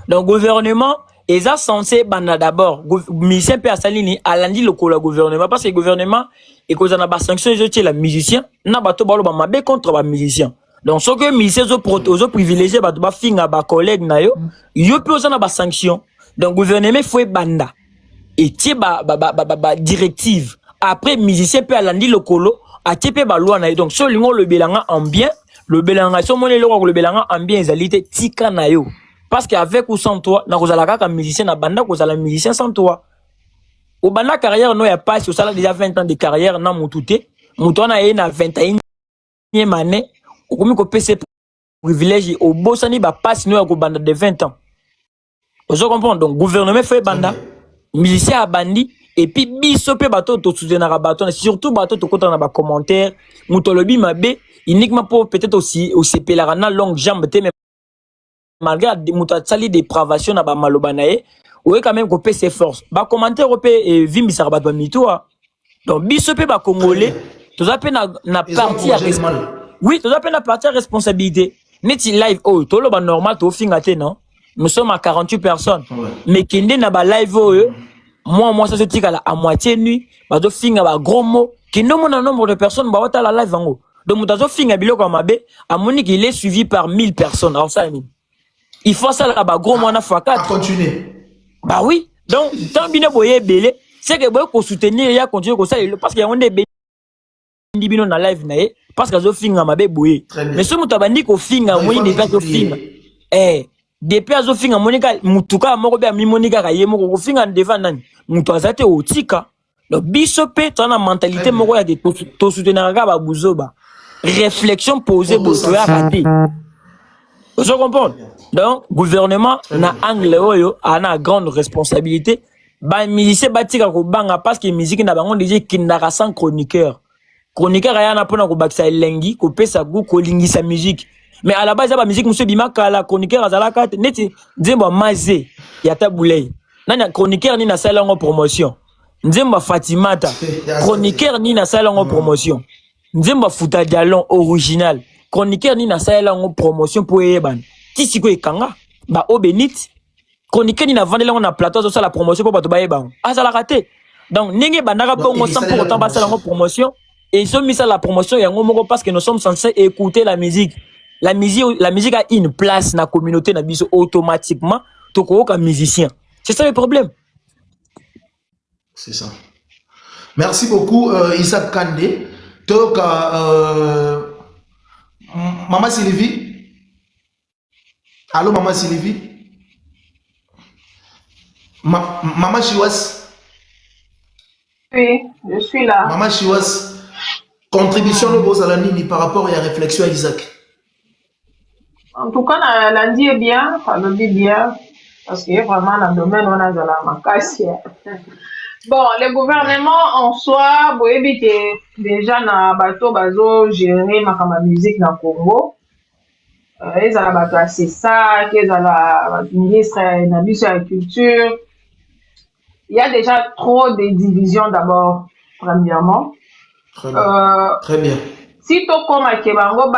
Donc, gouvernement, ils sont censés, d'abord, musicien peut salini, à l'andi le gouvernement, parce que le gouvernement, et qu'on a pas sanction, ils ont la musicien, n'a pas tout balo, ma contre les musicien. Donc, ce que musicien, ils privilégié, bah, finga, bah, collègue, na yo, yo peut aussi pas sanction. Donc, gouvernement, faut banda. Et tiens, directive. Après, musicien peut l'andi le colo, à tiens, bah, loi, na yo. Donc, sur le belanga en bien, le belanga so moné le belanga ambiance ezalité tika na yo parce qu'avec ou sans toi na kozalaka comme musicien na banda kozala musicien sans toi au banda carrière no ya pas au sala déjà 20 ans de carrière na mututé Moutona est na 21e année, okomi ko pese privilège au bosani ba passe nous ko banda de 20 ans. Vous comprenez donc gouvernement fait banda, musicien a bandi et puis biso pe bato to soutenir bato surtout bato to kota na ba commentaire, mutolobi mabe uniquement pour peut-être aussi au CPLA na longue jambe te mais malgré muta sali dépravation na ba maloba nae, ouais quand même ko pese force. Ba commentaire pe vimbisa bato mitoa. Donc biso pe ba congolais, to appelle na partie oui, tu appelles la partie à responsabilité. Neti live oh, to lo ba normal to fingate non. Nous sommes à 48 personnes. Ouais. Mais kende na ba live oh, moi ça se tika à moitié nuit, ba to finga ba gros mot, kende mon nombre de personnes ba wata la live ngo. Donc mutazo finga biloko mabe, a Monique il est suivi par 1000 personnes. Alors ça il faut ça là ba gros mot na fois 4. Continuer. Bah oui. Donc tant bino boye belé, c'est que boye ko soutenir ya continuer comme ça parce qu'il y a on des bino na live nae parce que zo finga mabe boye. Mais ce mutabandi ko finga moi des personnes finga. Depuis azo finga monika mutuka moko be mi monika ka yemo ko finga devant nani mutu azate otika donc bisope tana mentalité moko ya to soutenir ka ba buzoba réflexion posée boto ya raté. Vous comprenez? Donc gouvernement na angle oyo ana grande responsabilité ba musicien batika ko banga parce que musique na bango déjà kindaka sans chroniqueur aya na pona ko bakisa elengi ko pesa goût ko lingisa musique. Mais à la base, la musique, monsieur Bimaka, la chroniqueur à Zalaka, neti, Nzemba Mazé, Yata Boulay. Nana chroniqueur ni na salle en promotion. Nzemba Fatimata, chroniqueur ni na salle en promotion. Nzemba Fouta Dialon original. Chroniqueur ni na salle en promotion pour Eban. Tisiko e Kanga, ba Obenit. Chroniqueur ni na vendre on a plateau sur la promotion pour Bato Baeban. Ah, ça l'a raté. Donc, Nenge Banaka pour moi sans pour autant passer en promotion. Et ils ont mis ça la promotion, il y a un moment parce que nous sommes censés écouter la musique. La musique a une place dans la communauté, na biso automatiquement, toko comme musicien. C'est ça le problème. C'est ça. Merci beaucoup, Isaac Kandé. Donc, Maman Sylvie. Allô, Maman Sylvie. Maman Chiwas. Oui, je suis là. Maman Chiwas. Contribution de vos alanini par rapport à la réflexion à Isaac. En tout cas, lundi est bien, le dit bien, parce que vraiment, dans le domaine, on a de la macasse. Bon, le gouvernement en soi, vous évitez déjà na bateau bazo gérer ma musique dans le Congo. Ils ont la bateau assez ça, qu'ils ont la ministre de la culture. Il y a déjà trop de divisions d'abord, premièrement. Très bien. Très bien. Si tu comme à Kebango,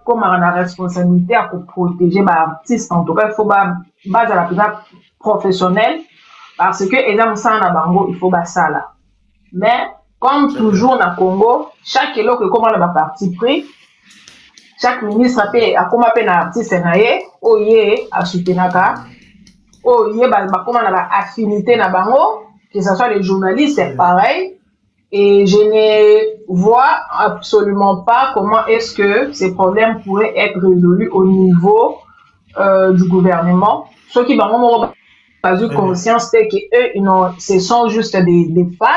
comme on a la responsabilité à protéger les artistes, en tout cas, il faut base à la plupart professionnelle, parce que exemple ça na bango, il faut ça là. Mais comme toujours dans Congo, chaque kilo que comme on a parti pris, chaque ministre a comme appelle un artiste naie, oye a soutenaka, oye comme on a la affinité na bango, que ce soit les journalistes, c'est pareil. Et je ne vois absolument pas comment est-ce que ces problèmes pourraient être résolus au niveau du gouvernement. Ceux qui n'ont pas eu conscience, c'est qu'eux, ce sont juste des fans,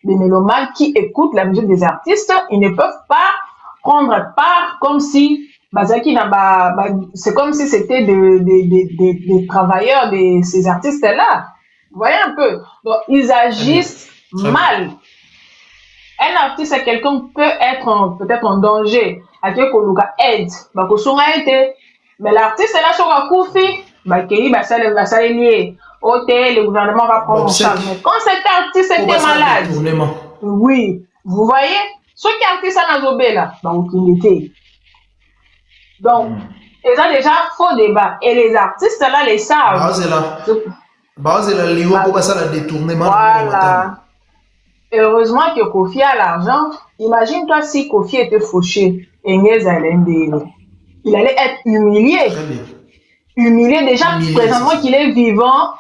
des mélomanes qui écoutent la musique des artistes. Ils ne peuvent pas prendre part comme si, c'est comme si c'était des travailleurs de ces artistes-là. Vous voyez un peu? Donc, ils agissent mal. Un artiste, c'est quelqu'un qui peut être peut-être en danger. À qui qu'on aide, mais l'artiste est là sur un coup fi, ça est lié. Le gouvernement va prendre en charge. Mais quand cet artiste était malade, oui, vous voyez, ce qui est artiste à Nazobé là, il était. Donc, ils ont déjà faux débat. Et les artistes là les savent. Voilà. Heureusement que Kofi a l'argent. Imagine-toi si Kofi était fauché. Il allait être humilié. Humilié déjà, présentement qu'il est vivant.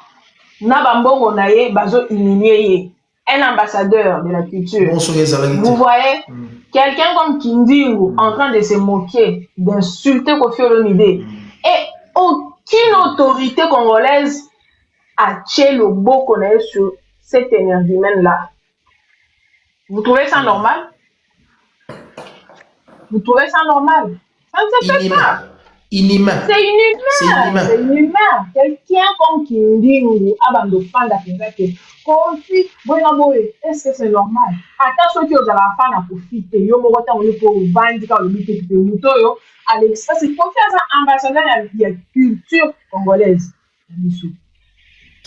Nabambo Naye, Bazo humilié. Un ambassadeur de la culture. Vous voyez, quelqu'un comme Kindingu en train de se moquer, d'insulter Kofi Olomide. Et aucune autorité congolaise a tué le beau qu'on a sur cette énergie humaine-là. Vous trouvez ça normal? vous trouvez ça normal? Ça ne se fait pas. Inhumain. C'est inhumain. C'est inhumain. Quelqu'un comme Kindingu, Abando Fanda Kindake, Kofi, est-ce que c'est normal? Attention que vous avez la fin à profiter. Yo Morota, on est pour vendre, quand le but est de Mutoyo. Alex, ça c'est confiance à ambassadeur de la culture congolaise.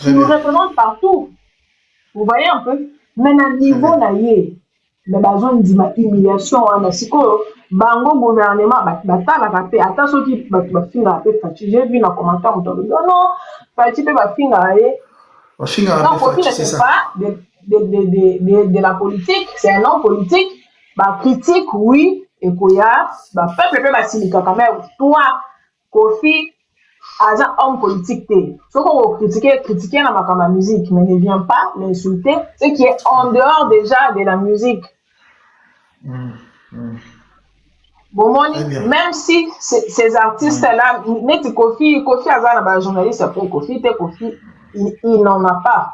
Nous représente partout. Vous voyez un peu? Mais à niveau naïe, mais besoin d'une humiliation, on a bango gouvernement batala kapé attention qui bafinga pe fati j'ai vu dans commentaire on dit non fati pe bafinga non profil c'est ça de la politique c'est un homme politique ba critique oui et koya ba peuple pe basilika quand même toi Kofi agent homme politique té so qu'on critiquer na makama musique mais ne vient pas l'insulter ce qui est en dehors déjà de la musique. Bon, même si ces artistes-là, Kofi Azana, journaliste après Kofi, il n'en a pas.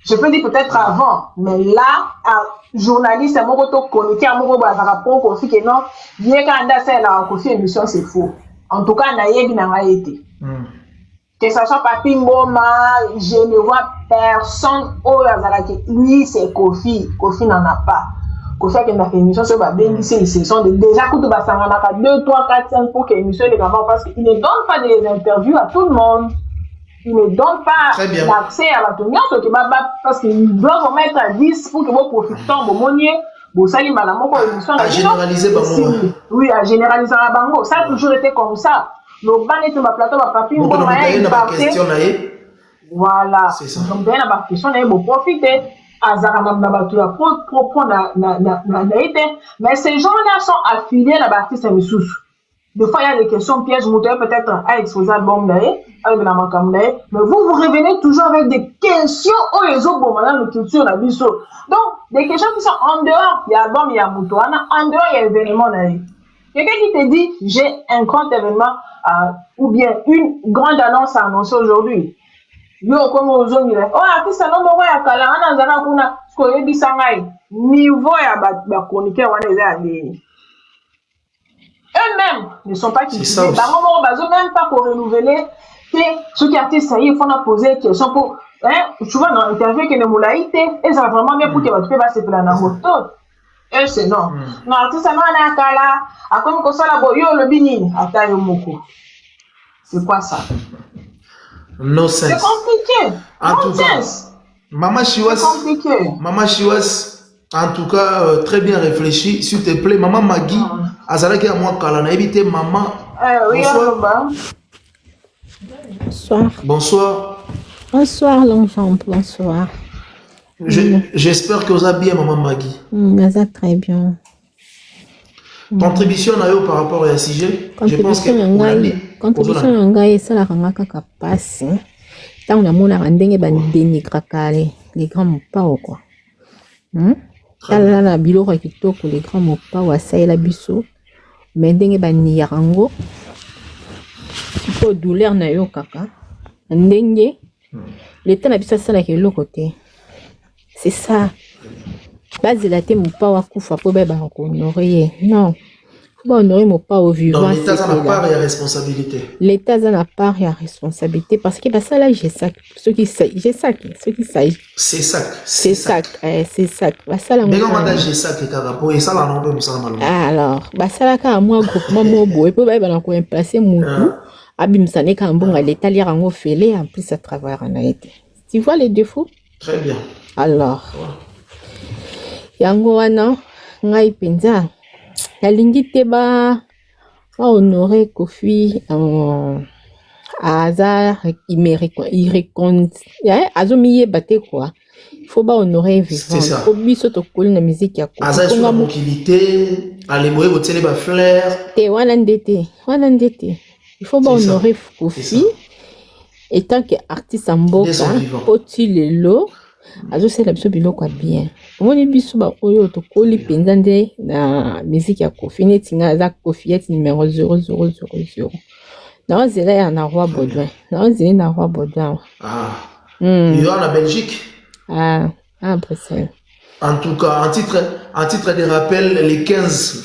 Je peux dire peut-être avant, mais là, un journaliste, un mot chroniqueur, un mot pour Kofi, que non, bien quand c'est la Kofi émission, c'est faux. En tout cas, Naïe n'a été. Que ça soit Papi Mboma, je ne vois personne au Azaraki. Lui, c'est Kofi. Kofi n'en a pas. Kofi a fait une émission sur ils se sont déjà coûté 2, 3, 4, 5 pour que l'émission les gamins parce qu'il ne donne pas des interviews à tout le monde. Il ne donne pas l'accès à la tournée parce qu'il doit vous mettre à 10 pour que vous profitez de vos moniers. Vous savez, madame, à généraliser Bango. Oui, à généraliser la Bango. Ça a toujours été comme ça. Le ban est un plateau, papier, voilà. C'est ça. Donc, il y a une question, il faut profiter. Mais ces gens-là sont affiliés à l'artiste Missous. Des fois, il y a des questions pièges, peut-être à exposer l'album avec la macam. Mais vous revenez toujours avec des questions aux les autres bon maintenant la culture la biso. Donc, des questions qui sont en dehors, il y a l'album, il y a Moutouana, en dehors, il y a l'événement. Quelqu'un qui te dit, j'ai un grand événement ou bien une grande annonce à annoncer aujourd'hui. Yo comme ozongi oh artiste non mo ya kala ana nzana kuna ko yebisa ngai niveau ya ba chroniqueur wana eza ndeni eux-mêmes ne sont pas critiqués bango bazo même pas pour renouveler ceux qui artistes il faut poser question pour tu vois dans l'interview que ne moulaïte et ça vraiment bien pour que tu peux se plaindre na moto et c'est non non artiste non ana kala akomi ko sala boyo lo bini atayo moko c'est quoi ça? No sense. C'est compliqué. En tout cas, Maman Chiwas, en tout cas, très bien réfléchi. S'il te plaît, Maman Magui, Azalaki à moi, Kalana, évitez Maman. Bonsoir. Bonsoir. Bonsoir. Bonsoir, l'enfant. Bonsoir. J'espère que vous allez bien, Maman Magui. Ça très bien. Contribution par rapport à sujet. Je pense que contribution ngai sala kanga kapasi tant na mona ndenge ba dénigraka les grands mopao quoi tala na biloko kitoko les grands mopao asaila biso mais ndenge ba niyango tipo douleur na yo kaka ndenge l'état na biso sala ke lokote c'est ça base la te mopao akufa po ba honorer non bon, on pas au vivant. L'État n'a pas de responsabilité. L'État n'a pas de responsabilité parce que ça là, j'ai ça. Ceux qui savent, j'ai ça. Ceux qui savent. C'est ça. C'est ça. C'est ça. Ça là. Mais comment on a j'ai ça qui est capable et ça là non peut me ça mal. Alors, ça là quand moi groupement moi boy peut ba ko placer mutu. Abim ça n'est quand bon à l'État lire en offelé en plus ça travaille en Haïti. Tu vois les défauts? Très bien. Alors. Yango wana ngai penza. La lingi teba honorer Kofi Aza il réconcilie azomiye bate quoi il faut pas honorer vivant faut biso to koli na musique ya Kofi Aza sur tranquillité aller boire hôtel ba fleur te wana ndete il faut pas honorer Kofi étant que artiste en mboka oti lelo azosala biso biloko bien omoni biso ba oyo tokoli penza nde na musique ya Kofi neti nga aza Kofi yeti numéro 0000 na zela ya na Roi Baudouin il y a en Belgique à Bruxelles en tout cas en titre de rappel les 15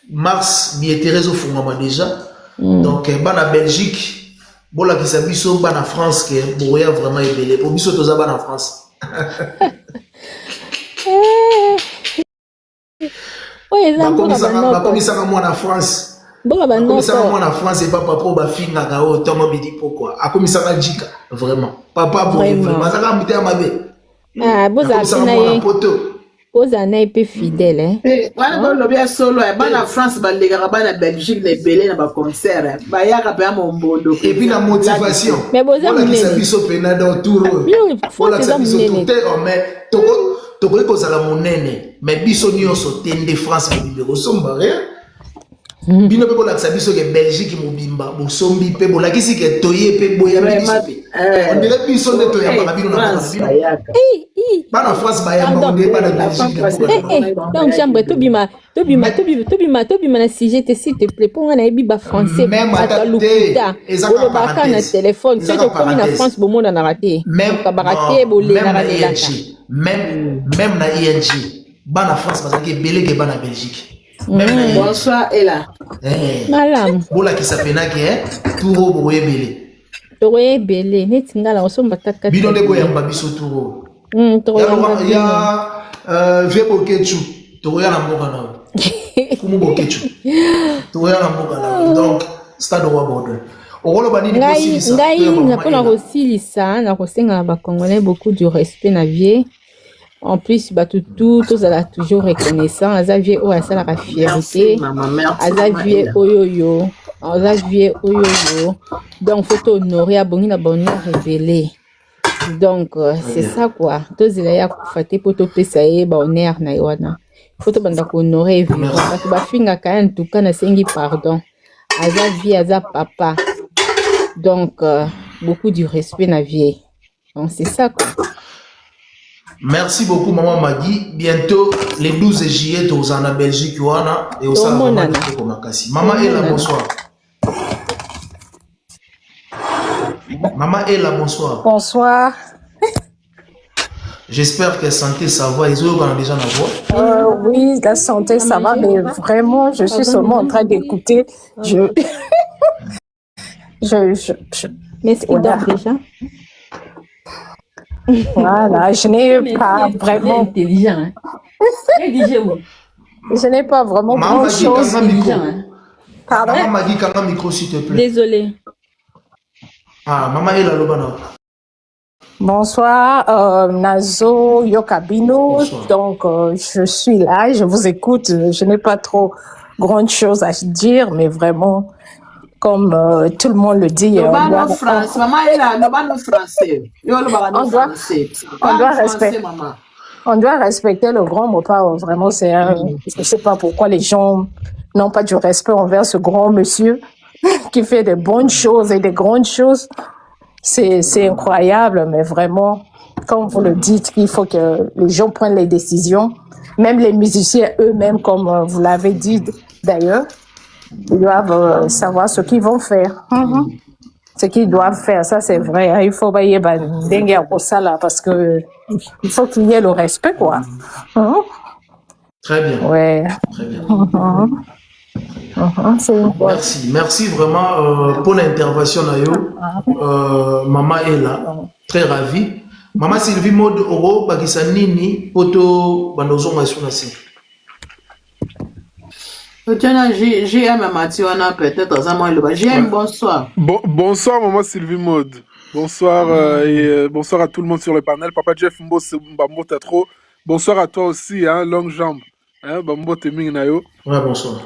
mars bieterez au fondement déjà donc bana Belgique bola qui s'abisso bana France que boya vraiment ebelé pour biso toza bana France bakomisaka mwana France bakomisaka mwana France et papa po bafingaka oyo ntongo bidi pourquoi akomisaka jika vraiment papa boye vraiment azaka mbite ya mabe akomisaka mwana poto ozala na ye mpe fidèle wana balobi ya solo ya bana France balekaka bana Belgique na ebele na baconcert bayaka mpe ya mombondo et puis la motivation mais boza monene biso pena dans tour olakisa biso te mais tokoki kozala monene mais biso nyonso te nde France mobimba kosomba rien bino mpe bolakisa biso ke Belgique mobimba bosombi mpe bolakisi ke toye mpe boyambi biso ondire biso nde toyambaka bino na bino bana France bayamba nde bana Belgique donc chambre tobima na sujet te s'il te plaît mpo nga nayebi bafrançais bato lokuta olobaka na telefone soki tokomi na France bomonanaka te okabaka te bolelaka lelaka même na ING bana France bazalaki ebele ke bana Belgique bonsoir Ela malamu bolakisa penake turo boyebele tokoyebele neti ngala osomba takati bino nde boyamba biso turo ya vie bokechu tokoya na mboka nao kumu bokechu tokoya na mboka nao donc stade wa Bordeaux okoloba nini kosilisa ngai mpona kosilisa na kosenga na bacongolais beaucoup du respect na vie en plus bato tout tozala toujours reconnaissant aza vie oyo asalaka fierté aza vie oyoyo donc faut honorer abongi na bonheur révélé donc c'est ça quoi tozela ya kufa te po topesa ye bahonneur na ye wana faut tobanda kohonorer vivant bato bafingaka ye ntuka nasengi pardon aza vie aza papa donc beaucoup du respect na vie donc c'est ça quoi. Merci beaucoup maman Magui. Bientôt les 12 juillet aux en Belgique wana et au Salvador Makasi. Maman Ella bonsoir. Maman Ella bonsoir. Bonsoir. J'espère que santé ça va. Ils ont déjà la voix. Oui, la santé ça va, mais vraiment je suis seulement en train d'écouter. Mais c'est voilà. Déjà. Voilà, je n'ai pas vraiment intelligent. Hein? Je n'ai pas vraiment grand chose. Pardon? Maman m'a dit quand même micro s'il te plaît. Désolée. Ah, maman est là, Lobana. Bonsoir, Nazo Yokabino. Bonsoir. Donc, je suis là, je vous écoute. Je n'ai pas trop grande chose à dire, mais vraiment, comme tout le monde le dit. On doit respecter le grand Mopa. Vraiment, c'est je ne sais pas pourquoi les gens n'ont pas du respect envers ce grand monsieur qui fait des bonnes choses et des grandes choses. C'est incroyable, mais vraiment, comme vous le dites, il faut que les gens prennent les décisions. Même les musiciens eux-mêmes, comme vous l'avez dit d'ailleurs, ils doivent savoir ce qu'ils vont faire. Ce qu'ils doivent faire, ça c'est vrai. Hein. Il faut bailler ça là parce que il faut qu'il y ait le respect, quoi. Très bien. Ouais. Très bien. Merci vraiment pour l'intervention Nayo. Maman est là, très ravie. Maman Sylvie Mode Oro Bagisanini Poto Bandozo Masunasi. Bonsoir. Bonsoir Maman Sylvie Mode. Bonsoir et bonsoir à tout le monde sur le panel. Papa Jeff Mbambo Tatro. Bonsoir à toi aussi, hein, longue jambe. Hein, Bambo Teming Nayo. Ouais, bonsoir.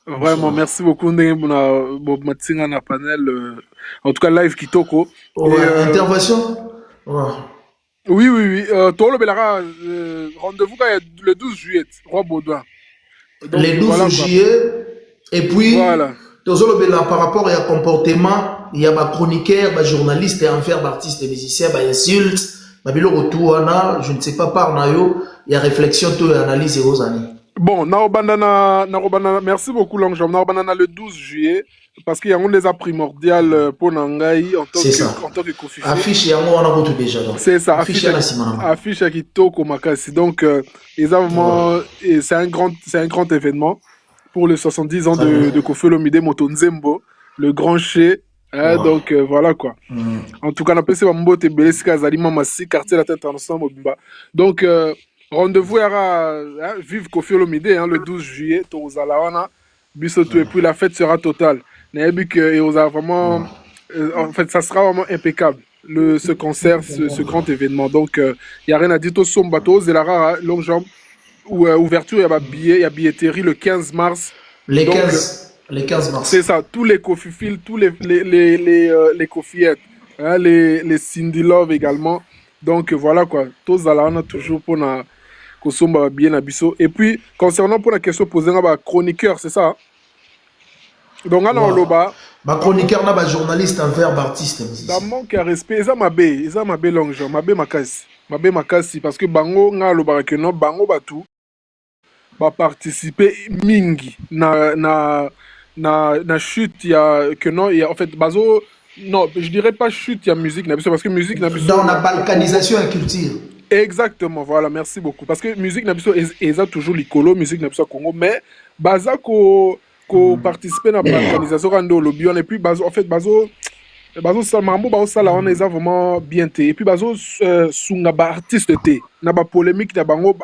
Vraiment, merci beaucoup Matinga na panel. En tout cas, live Kitoko. Intervention. Oui. Tolo Belara, rendez-vous le 12 juillet, Roi Baudouin. Le 12 juillet, et puis, voilà. Par rapport à comportement, il y a des chroniqueurs, des journalistes, des enfer, des artistes, des musiciens, des insultes, des retour, je ne sais pas par Nayo, il y a réflexion, tout analyse et aux années. Bon, merci beaucoup Longjam. Le 12 juillet, parce qu'il y a un des primordial pour Nangaï en tant que Kofi. Affiche, il y a un déjà. C'est ça, affiche à Kitoko Makasi. Donc, c'est un grand événement. pour les 70 ans de Koffi Olomide Motonzembo, le grand chez. Hein, donc voilà quoi. En tout cas, on appelle ça Mbote Beleska Zalima Massi, quartier latin international Mobimba. Donc rendez-vous à vive Koffi Olomide le 12 juillet, Tozalawana, Bisoto, et puis la fête sera totale. Vraiment, en fait, ça sera vraiment impeccable. Ce concert, ce grand événement. Donc, il n'y a rien à dire. Tout son bateau, c'est la rare longue jambe. Ouverture, il y a billetterie le 15 mars. Les 15 mars. C'est ça, tous les Koffi-Fils, tous les Koffi-ettes, hein, les Cindy Love également. Donc voilà quoi, tous on a toujours pour na Kosomba bien abisso. Et puis, concernant pour la question posée, on a chroniqueur, c'est ça? Hein? Donc on a loba. Ma chroniqueur, on a journaliste, un verbe artiste. Ça manque à respect, ça m'a bé longue, m'a bé makasi, parce que bango on a loba que non, bango batou va participer mingi na chute, il y a que non, il y a en fait bazo non, je dirais pas chute, il y a musique parce que musique dans la balkanisation et culture. Exactement, voilà, merci beaucoup parce que musique nabiso eza toujours l'icolo musique nabiso Congo, mais baza ko participer na balkanisation rando lobby et puis bazo en fait bazo Salmambo bazo sala on est vraiment bien té et puis bazo sunga ba artiste té na ba polémique na bango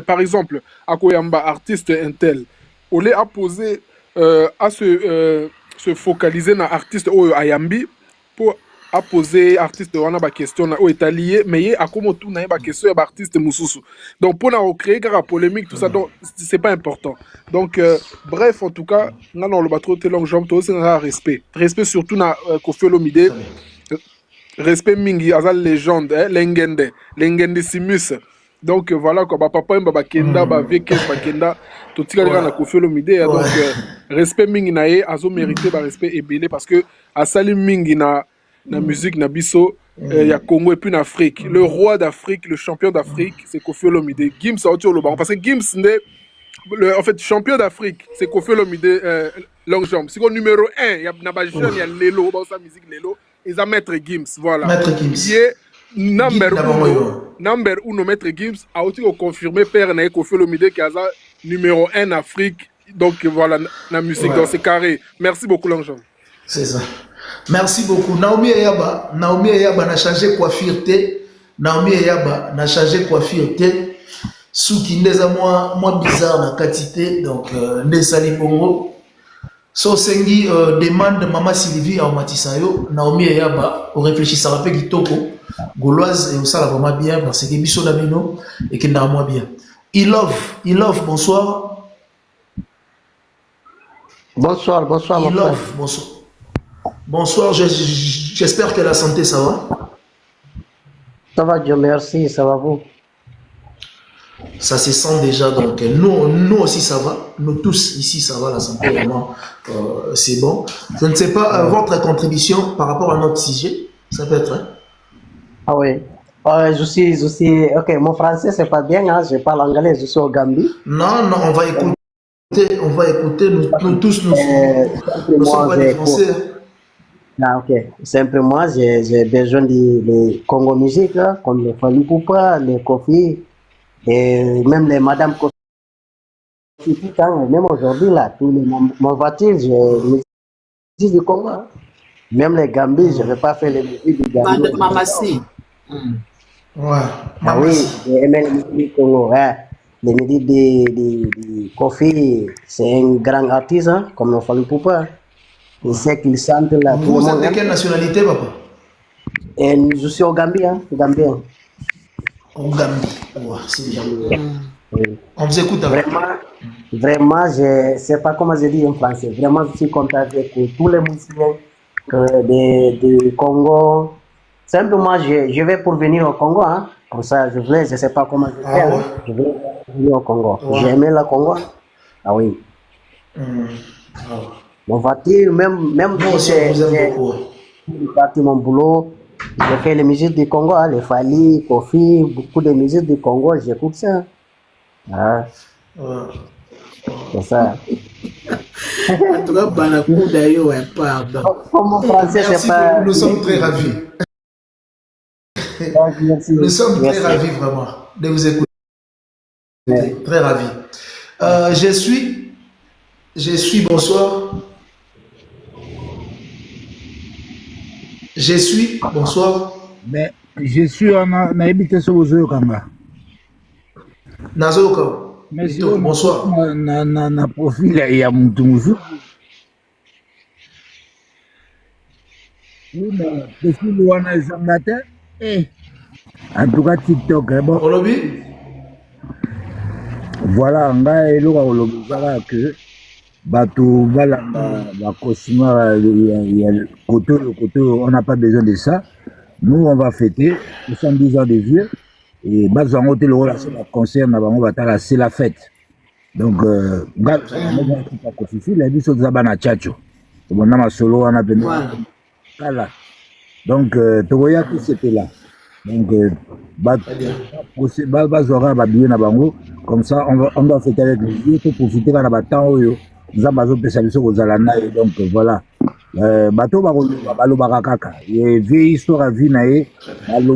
par exemple akoyamba artiste intel on les a posé à se focaliser na artiste oyo ayambi pour à poser artiste wana ba question na o est lié mais à comment tout na ba question ba artiste mususu donc pour na recréer car polémique tout ça donc c'est pas important donc bref en tout cas na non le batro te long jambe to c'est un respect surtout na Koffi Olomide respect mingi azal légende lengende Simus. Donc voilà quoi, papa mba bakenda ba vekes bakenda to tika na Koffi Olomide donc respect mingi nae azo mérité ba respect ebele parce que asali mingi na musique na biso ya Congo et puis en Afrique, le roi d'Afrique, le champion d'Afrique, c'est Koffi Olomide. Gims a autour le baron parce que Gims en fait champion d'Afrique, c'est Koffi Olomide long jambe. C'est le numéro 1, il y a na jeune, il y a Lelo, dans sa musique Lelo, ils ont Maître Gims, voilà. Maître Gims. Number 1 Maître Gims a aussi confirmé père na Koffi Olomide qui a numéro 1 Afrique. Donc voilà la musique dans ces carrés. Merci beaucoup Longjam. C'est ça. Merci beaucoup. Naomi Eyaba n'a changé coiffure. Naomi Eyaba n'a changé coiffure. Souki ndeza moi bizarre na quantité donc ndesali bongo. So sengi demande Mama Sylvie à Matisayo. Naomi Eyaba on réfléchissera peu kitoko. Gauloise et ça la vraiment bien parce que biso d'amino et que n'a moi bien. Il love bonsoir. Bonsoir mon frère. Bonsoir, j'espère que la santé ça va. Ça va, Dieu merci, ça va vous. Ça se sent déjà, donc nous aussi ça va, nous tous ici ça va, la santé vraiment, c'est bon. Je ne sais pas, votre contribution par rapport à notre sujet, ça peut être. Hein? Ah oui, je suis, ok, mon français c'est pas bien, hein? Je parle anglais, je suis au Gambie. Non, on va écouter, nous tous, nous sommes pas des Français. Ah, ok. Simplement, j'ai besoin de Congo musique, là, comme les Fally Ipupa, les Koffi, et même les Madame Koffi, même aujourd'hui, là, tous les mon voiture, j'ai musique du Congo. Hein. Même les Gambis, je ne vais pas faire les musiques du Gambie. Mamassi. Ouais. Ah oui, j'ai aimé les musiques du Congo. Ouais. Les musiques de Koffi, c'est un grand artiste, hein, comme le Fally Ipupa. Il sait qu'il chante là. Vous êtes de quelle nationalité, papa? Et je suis au Gambie, hein, Gambien. Au Gambie, ouais, c'est bien. Oui. On vous écoute avec. Vraiment, je ne sais pas comment je dis en français. Vraiment, je suis content avec tous les musiciens du Congo. Simplement, je vais pour venir au Congo, hein. Comme ça, je ne sais pas comment je vais faire. Ouais. Je vais venir au Congo. Ouais. J'ai aimé le Congo. Ah oui. Mon voiture, même si j'ai parti mon boulot, je fais les musiques du Congo, hein, les Fally, Koffi, beaucoup de musiques du Congo, j'écoute ça. Ah. C'est ça. En tout cas, pardon. Mon français, c'est pas... Nous sommes très ravis. Nous sommes très ravis vraiment de vous écouter. Très ravis. Je suis Je suis, bonsoir. Je suis, bonsoir. Mais je suis en habité sur vos Kanga. Nazoka. Mais bonsoir. Na profil ya Moutoumoussou. Oui, mais profil wana ezangata. En tout cas TikTok bon. Olobi. Voilà, nga eloko olobaka que bato balanga ba cauchemar côté on n'a pas besoin de ça. Nous on va fêter 70 ans de vieux et bazango te le relation la concert na bango batala c'est la fête. Donc nga on va pas kofifi la biso za bana chacho. Bon na masolo wana pena. Voilà. Donc toya tout c'était là. Donc bazora ba bien na bango comme ça on doit fêter avec les vieux pour profiter na ba temps oyo za bazo pesa biso kozala na donc voilà bato balobaka kaka ye vie histoire à vie na ye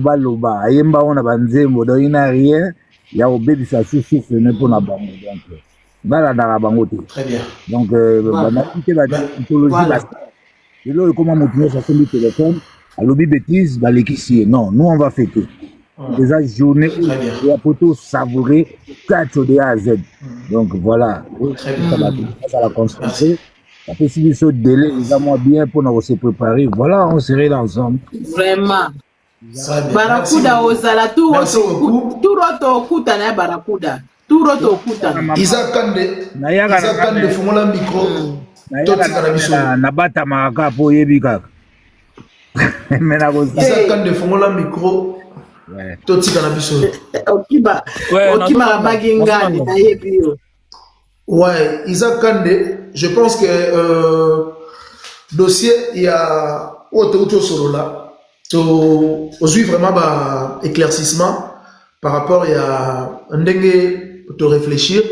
baloba ayemba ona banzembo donc il n'a rien ya obebisa susu ne pona bango donc bala na bango te très bien donc banakite ba mythologie la lelo comment motuno ça fait téléphone alobi bêtise balekisi non nous on va fêter déjà journée où il y a plutôt savourer 4 de A à Z donc voilà ça va la concentrer la possibilité de délai ils ont bien pour nous se préparer voilà on serait là ensemble vraiment barakuda ozala tout roto okuta na barakuda tout roto okuta Isaac Kande fungola micro totika na biso na bata maka po yebi kaka mena ko Isaac Kande fungola micro totika na biso okiba bagingani na yebi yo. Ouais, Isaac Kande, je pense que dossier il y a autre solo là. Aujourd'hui vraiment bah éclaircissement par rapport il y a un dengue pour te réfléchir.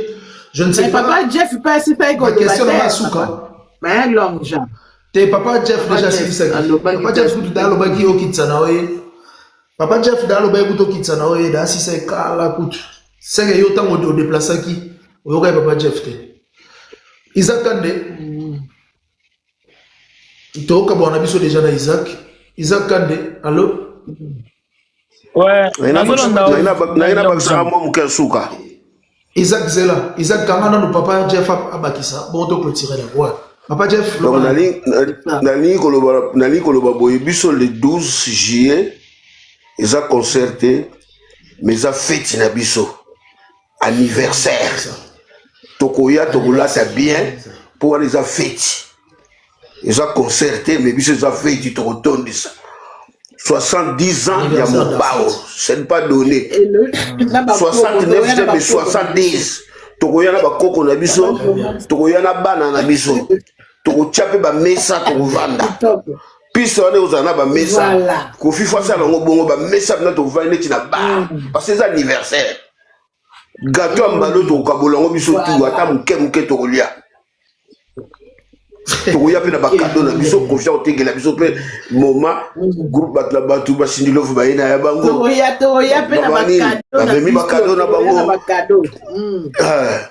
Je ne sais mais pas. Papa Jeff pas si pas la question de Masuka. Mais long Jean. T'es Papa Jeff déjà c'est ça. Papa Jeff tout dans le bagi au kitsanawe. Papa Jeff dans le bagi au kitsanawe da si c'est kala coûte. C'est que yo tango de déplacer qui. Oyoka Papa Jeff te. Isaac Kande. Toka bwana biso déjà na Isaac. Isaac Kande, allô? Ouais. Isaac Zela. Isaac Kangana no Papa Jeff abakisa. Bon to clôturer la voix. Papa Jeff. Donc nali koloba boye biso le 12 juillet. Isaac concerté. Mais ça fête na biso. Anniversaire. Tokoya tokola c'est bien pour les fêtes. Ils ont concerté mais ils ont fait du retourne de ça. 70 ans il y a mon bao, c'est pas donné. 69 mais 70. Tokoya na bakoko na biso, tokoya na bana na biso. Toko chape ba mesa toko vanda. Piste on est aux ana ba mesa. Ko fifa ça longo bongo ba mesa na to vanda na ba parce que c'est anniversaire. Gâteau ambalo to kabolongo biso tu ata muke to kolia to koya pe na bakado na biso confiance tegela biso pe moment groupe batla batu basindi love ba ina ya bango to ya pe na bakado na bango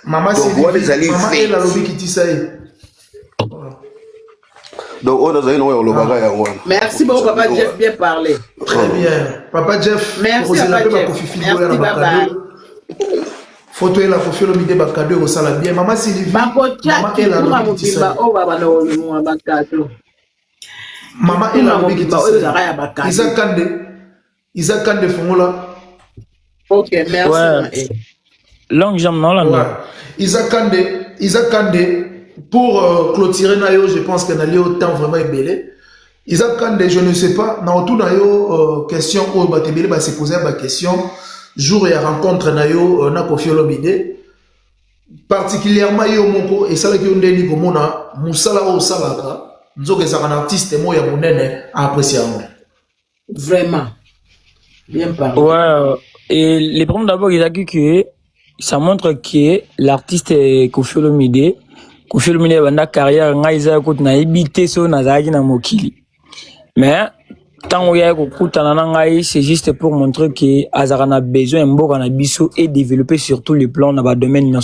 maman c'est la lobby qui dit ça donc on a zaino ya lobaga ya ngwana. Merci beaucoup Papa Jeff, bien parlé. Très bien Papa Jeff. Merci Papa Jeff. Merci bye. Photo et la photo le midi bakado au sala bien maman Sylvie maman et la mobimba o baba no mo bakado maman et la mobimba Isaac Kande fongola. OK merci ouais. Longue jambe non là ouais. Isaac Kande pour clôturer na yo je pense que na yo temps vraiment ébélé. Isaac Kande je ne sais pas na autour na yo question o batebele ba se poser ba question jour et rencontre na yo na Koffi Olomide particulièrement yo moko et ça là qui on dit comme na musala o salaka nzoke za un artiste mo ya monene à apprécier vraiment bien parlé. Ouais et les problèmes d'abord il a dit que ça montre que l'artiste Koffi Olomide banda carrière nga isa ko na ibité so na zaki na mokili mais tant qu'il y a c'est juste pour montrer que Azara a besoin de biso et développer sur tous les plans dans le domaine.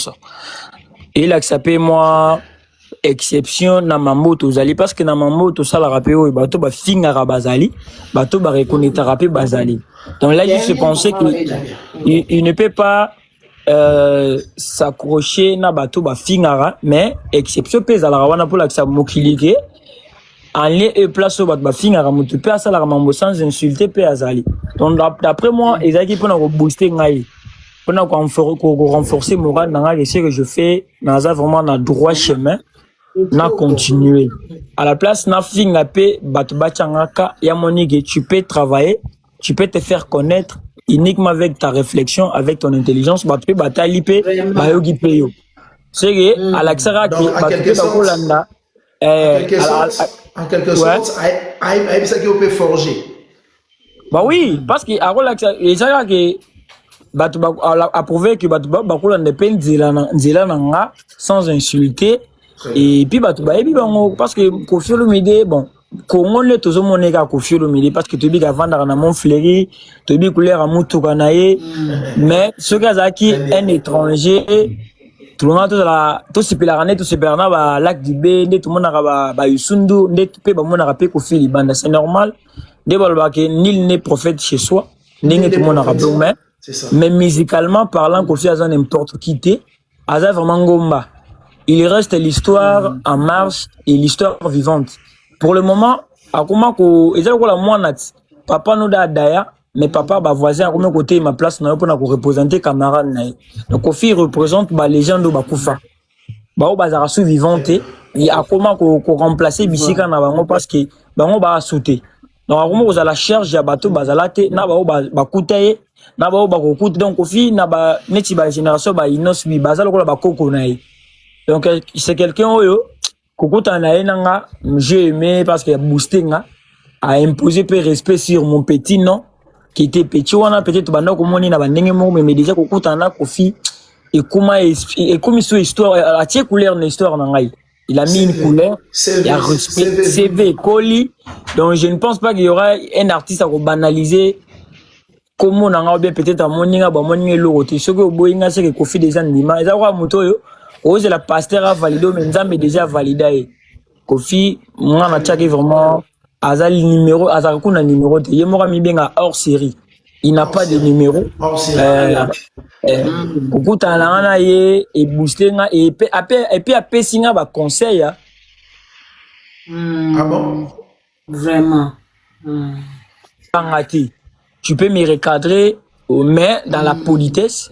Et il a accepté moi exception na mambo tozali parce que na mambo tosala rapé oyo bato ba fingara bazali bato ba reconnaître rapé bazali donc là je pensais que il ne peut pas s'accrocher na bato ba fingara mais exception pesa la wana pour la que ça mokilike en lien et place au bato ba fingara mutu pe asala mambo sans insulter pe azali donc d'après moi ezaki pona ko booster ngai pona ko renforcer moral nanga que ce que je fais naza vraiment na droit chemin na continuer à la place na finga pe bato bachangaka ya monique tu peux travailler tu peux te faire connaître uniquement avec ta réflexion avec ton intelligence bato pe batali pe bayogi pe yo c'est que à l'axara qui bato pe bakolanda en quelque sorte aïe ça qui peut forger bah oui parce que à l'axara et ça que bato a prouvé que bato bakolanda pe nzela nanga sans insulter et puis bato bayebi bango parce que Koffi Olomide bon Congo ne tozo moneka Koffi Olomide parce que tobi ka vendre na Montfleury tobi couleur à mutuka na ye mais ce gazaki un étranger tout le monde to sipelana to sipelana ba lac du B ne tout le monde ba Yusundu ne pe ba mona rapé Koffi Libanda c'est normal de balba que nul n'est prophète chez soi n'est tout le monde rapé mais musicalement parlant Koffi a n'importe qui té aza vraiment ngomba. Il reste l'histoire en marche et l'histoire vivante. Pour le moment, à comment que ils ont la moinat papa nous da daya mais papa ba voisin à comment côté ma place na pour représenter camarade na. Donc Koffi représente ba légende ba kufa. Ba o bazara sou vivante et à comment ko remplacer bisika na bango parce que bango ba sauter. Donc à comment vous la charge ya bateau bazalate na ba o ba kutaye na ba o ba ko kute donc Koffi na ba neti ba génération ba inos bi bazalo ko ba koko na. Donc c'est quelqu'un oyo kokota na enanga j'ai aimé parce qu'il a boosté nga a imposé peu respect sur mon petit nom qui était petit wana peut-être banda ko moni na bandenge mo mais déjà kokota na Koffi et comment et comme sur histoire a tie couleur na histoire na ngai il a mis une couleur il a respect CV Koli donc je ne pense pas qu'il y aura un artiste à banaliser comme on a bien peut-être à moninga ba moninga loroté ce que boyinga c'est que Koffi déjà ndima eza kwa moto yo Ose la pasteur a validé, mais Nzambe déjà validé. Koffi, moi, on a checké vraiment. Azal numéro, Azal kuna numéro. Il m'aura mis bien hors série. Il n'a pas de numéro. Hors série. Beaucoup de temps, et boosté, et puis après, singa ba conseil. Ah bon? Vraiment. Tu peux me recadrer, mais dans la politesse.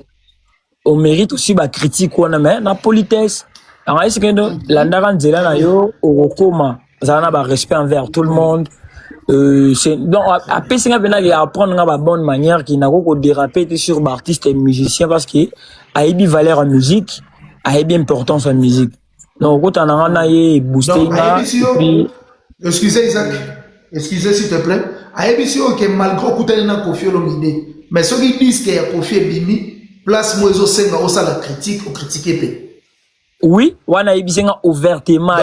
On mérite aussi ma critique ou mais na politesse alors est-ce que la ndara nzela na yo okoma ça na ba respect envers tout le monde c'est donc après c'est nga apprendre nga ba bonne manière qui n'a ko déraper sur artiste et musicien parce que a eu valeur en musique a eu importance en musique donc quand on a na ye booster nga puis excusez Isaac excusez s'il te plaît a ebisio que malgré kutana na Koffi Olomide mais ceux qui disent que Koffi Bimi place moi aux senga au la critique ou critiquer pe. Oui, wana ibisenga ouvertement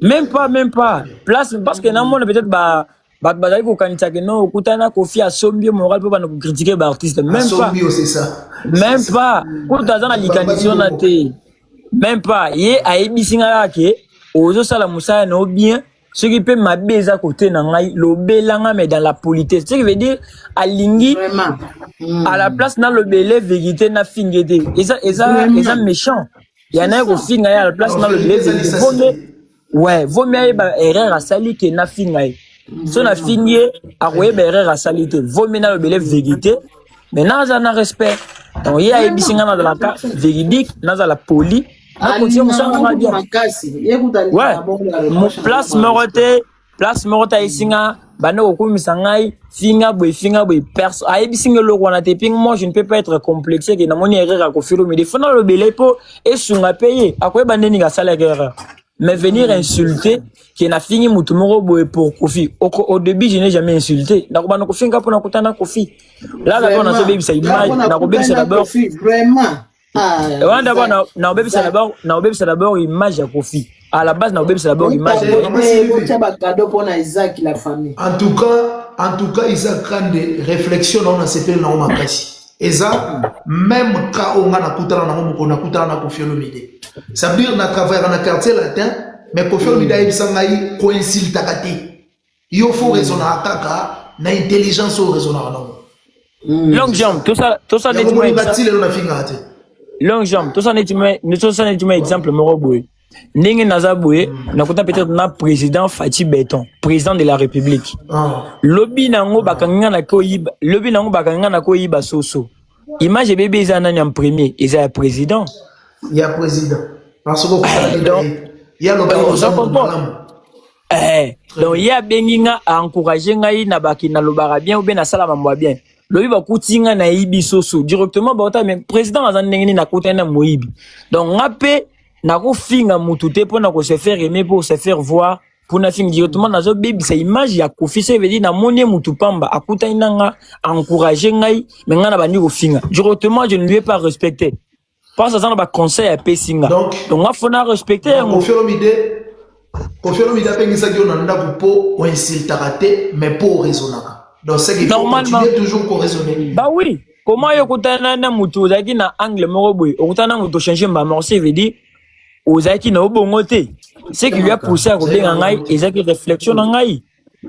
même pas place parce que na monde peut-être ba ko kanisa que non kutana Koffi a sombi moral pour pas nous critiquer ba artiste même pas c'est ça même pas pour dans la likanison na te même pas ye a ibisenga ke ozo sala musaya no bien ce qui peut m'abaisser à côté nangai lobelanga mais dans la politesse ce qui veut dire alingi à la place na lobele vérité na fingete et ça méchant il y en a qui finga à la place na lobele vaut mieux ba erreur à sali que na finga so na fingier a koye ba erreur à sali te vaut mieux na lobele vérité mais na za na respect donc il y a ebisinga na la cas véridique na za la poli. Ouais, place morote isinga bana okumisa ngai finga boy perso ayebisinga lo wana te ping moi je ne peux pas être complexé que na moni erreur à Koffi Olomide fona lo belepo et sunga payer akoye bandeni ga sala erreur mais venir insulter qui na fini mutu moko boy pour Koffi au début je n'ai jamais insulté na ko bana ko finga pona kutana Koffi là d'abord na so baby ça image na ko baby c'est d'abord vraiment d'abord na obebisa d'abord image ya Koffi à la base na obebisa d'abord image en tout cas Isaac Kande réflexion on a sepelé na makasi Et ça, même quand on a kutana Koffi Olomide. Ça veut dire qu'on a travaillé dans le quartier latin, mais Koffi Olomide a eu coïncide takati. Il faut raisonner à kaka, na intelligence au raisonner à non. Long jump, tout ça n'est pas long jump, tout ça n'est pas exemple Moroboy. Ningue Nazaboué, n'a peut-être na président Fatih Béton, président de la République. Lobby nango bakanga na koyiba soso. Image bébé izana en premier, il y a président. Il y a président. Parce que il y a le donc il y a benginga à encourager ngai na baki na lobara bien ou bien na sala mambo bien. Lobi ba kutinga na ibi soso directement ba mais président azana ngeni na kotana moyibi. Donc ngapé na ko finga mutute pour na ko se faire aimer pour se faire voir pour na finga directement na zo baby sa image ya Koffi se veut dire na monie mutu pamba akuta inanga encourager ngai mais ngana bandi ko finga directement je ne lui ai pas respecté parce que ça na ba conseil à pesinga donc nga fona respecter Koffi Olomide pengisa ki onanda po o insulta raté mais pour raisonner. Donc c'est qu'il faut continuer toujours qu'on raisonner. Bah oui, comment yo kutana na mutu zaki na angle moko boy, okutana mutu changer ba morceau veut dire ozaki na obongote. C'est qui lui a poussé à kobenga ngai ezaki réflexion na ngai.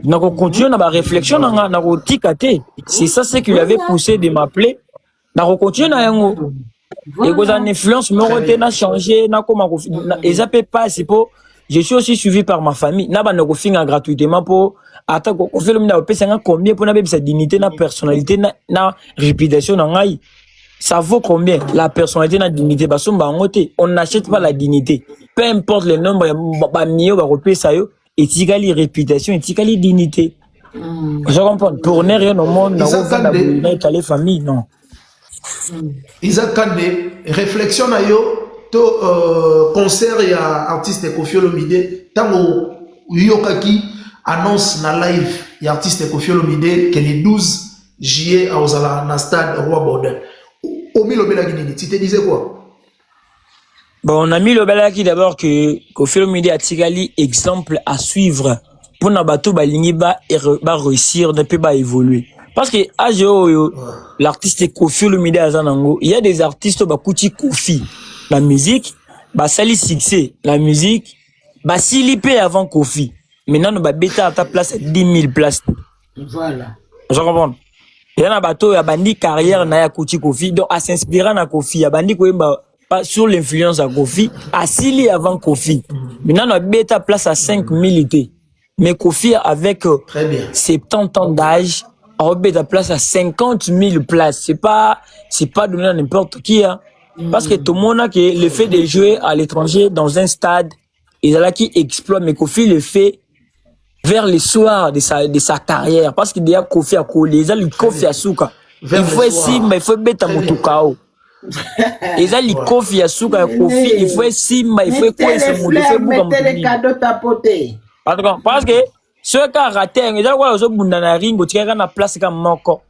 Na ko continuer na ba réflexion na nga na ko tikate. C'est ça c'est qui lui avait poussé de m'appeler. Na ko continuer na yango. Et que ça influence morote na changer na comment ezapé pas c'est pour je suis aussi suivi par ma famille. N'a ne finga gratuitement pour attaquer Koffi Olomide au pesa combien pour na sa dignité, na personnalité, na réputation na ngai. Ça vaut combien la personnalité, na dignité basomba ngote. On n'achète pas la dignité. Peu importe le nombre ba mio ba repesa yo, etikali réputation, etikali dignité. Je comprends. Pour ne rien au monde, na kale famille non. Isaac Kande, réflexion na yo concert et artiste Koffi Olomide tango yokaki annonce na live et artiste Koffi Olomide que le 12 juillet à Ozala na stade Roi Baudouin. Omi Lobela Guinée, tu te disais quoi? Bon, on a mis Lobela qui d'abord que Koffi Olomide a tiré exemple à suivre pour na bateau balingi ba réussir ne peut pas évoluer. Parce que AGO l'artiste Koffi Olomide azanango, il y a des artistes bakuti Koffi. La musique, bah sali succès, la musique, bah silipé avant Koffi. Maintenant, nous bah bêta à ta place 10 000 places. Voilà. Je comprends. Il y a un bateau, il y a bandi carrière na ya Kouti Koffi, donc à s'inspirer na Koffi, il y a bandi quoi pas sur l'influence à Koffi, à sili avant Koffi. Maintenant, nous bêta place à 5 000 mais Koffi avec 70 ans d'âge, a bêta place à 50 000 places. C'est pas donné à n'importe qui, hein. Parce que tout le monde a que le fait de jouer à l'étranger dans un stade, il y a qui exploite, mais Koffi le fait vers le soir de sa carrière. Parce qu'il y a Koffi à coller, il y a le Koffi à souka. Il faut essayer, mais il faut mettre à Moutoukaou. Il y a le Koffi à souka, Koffi, il faut essayer, mais il faut quoi c'est mettez les cadeaux tapotés. Parce que ceux qui ont raté, il y a quoi, ils ont bundana ringo, tu as la place comme moko.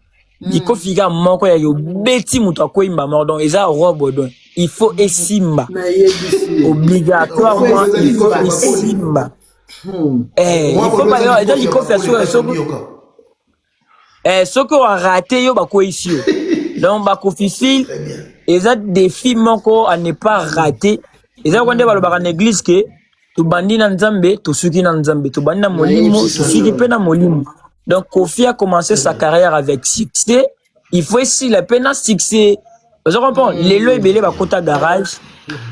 Il faut figa moko ya yo beti muto ko imba mordon eza Roi Baudouin. Il faut esimba. Obligatoirement il faut esimba. Il faut pas yo eza likofi aso ce qu'on a raté yo ba ko ici. Donc ba Koffi fil eza défi moko à ne pas rater. Eza kwande ba lo ba na église ke to bandi na nzambe to suki na nzambe to bandi na molimo to suki pe na molimo. Donc Koffi a commencé sa carrière avec succès. Il faut essayer la peine à succès. Vous comprenez? Les lois belé ba kota garage,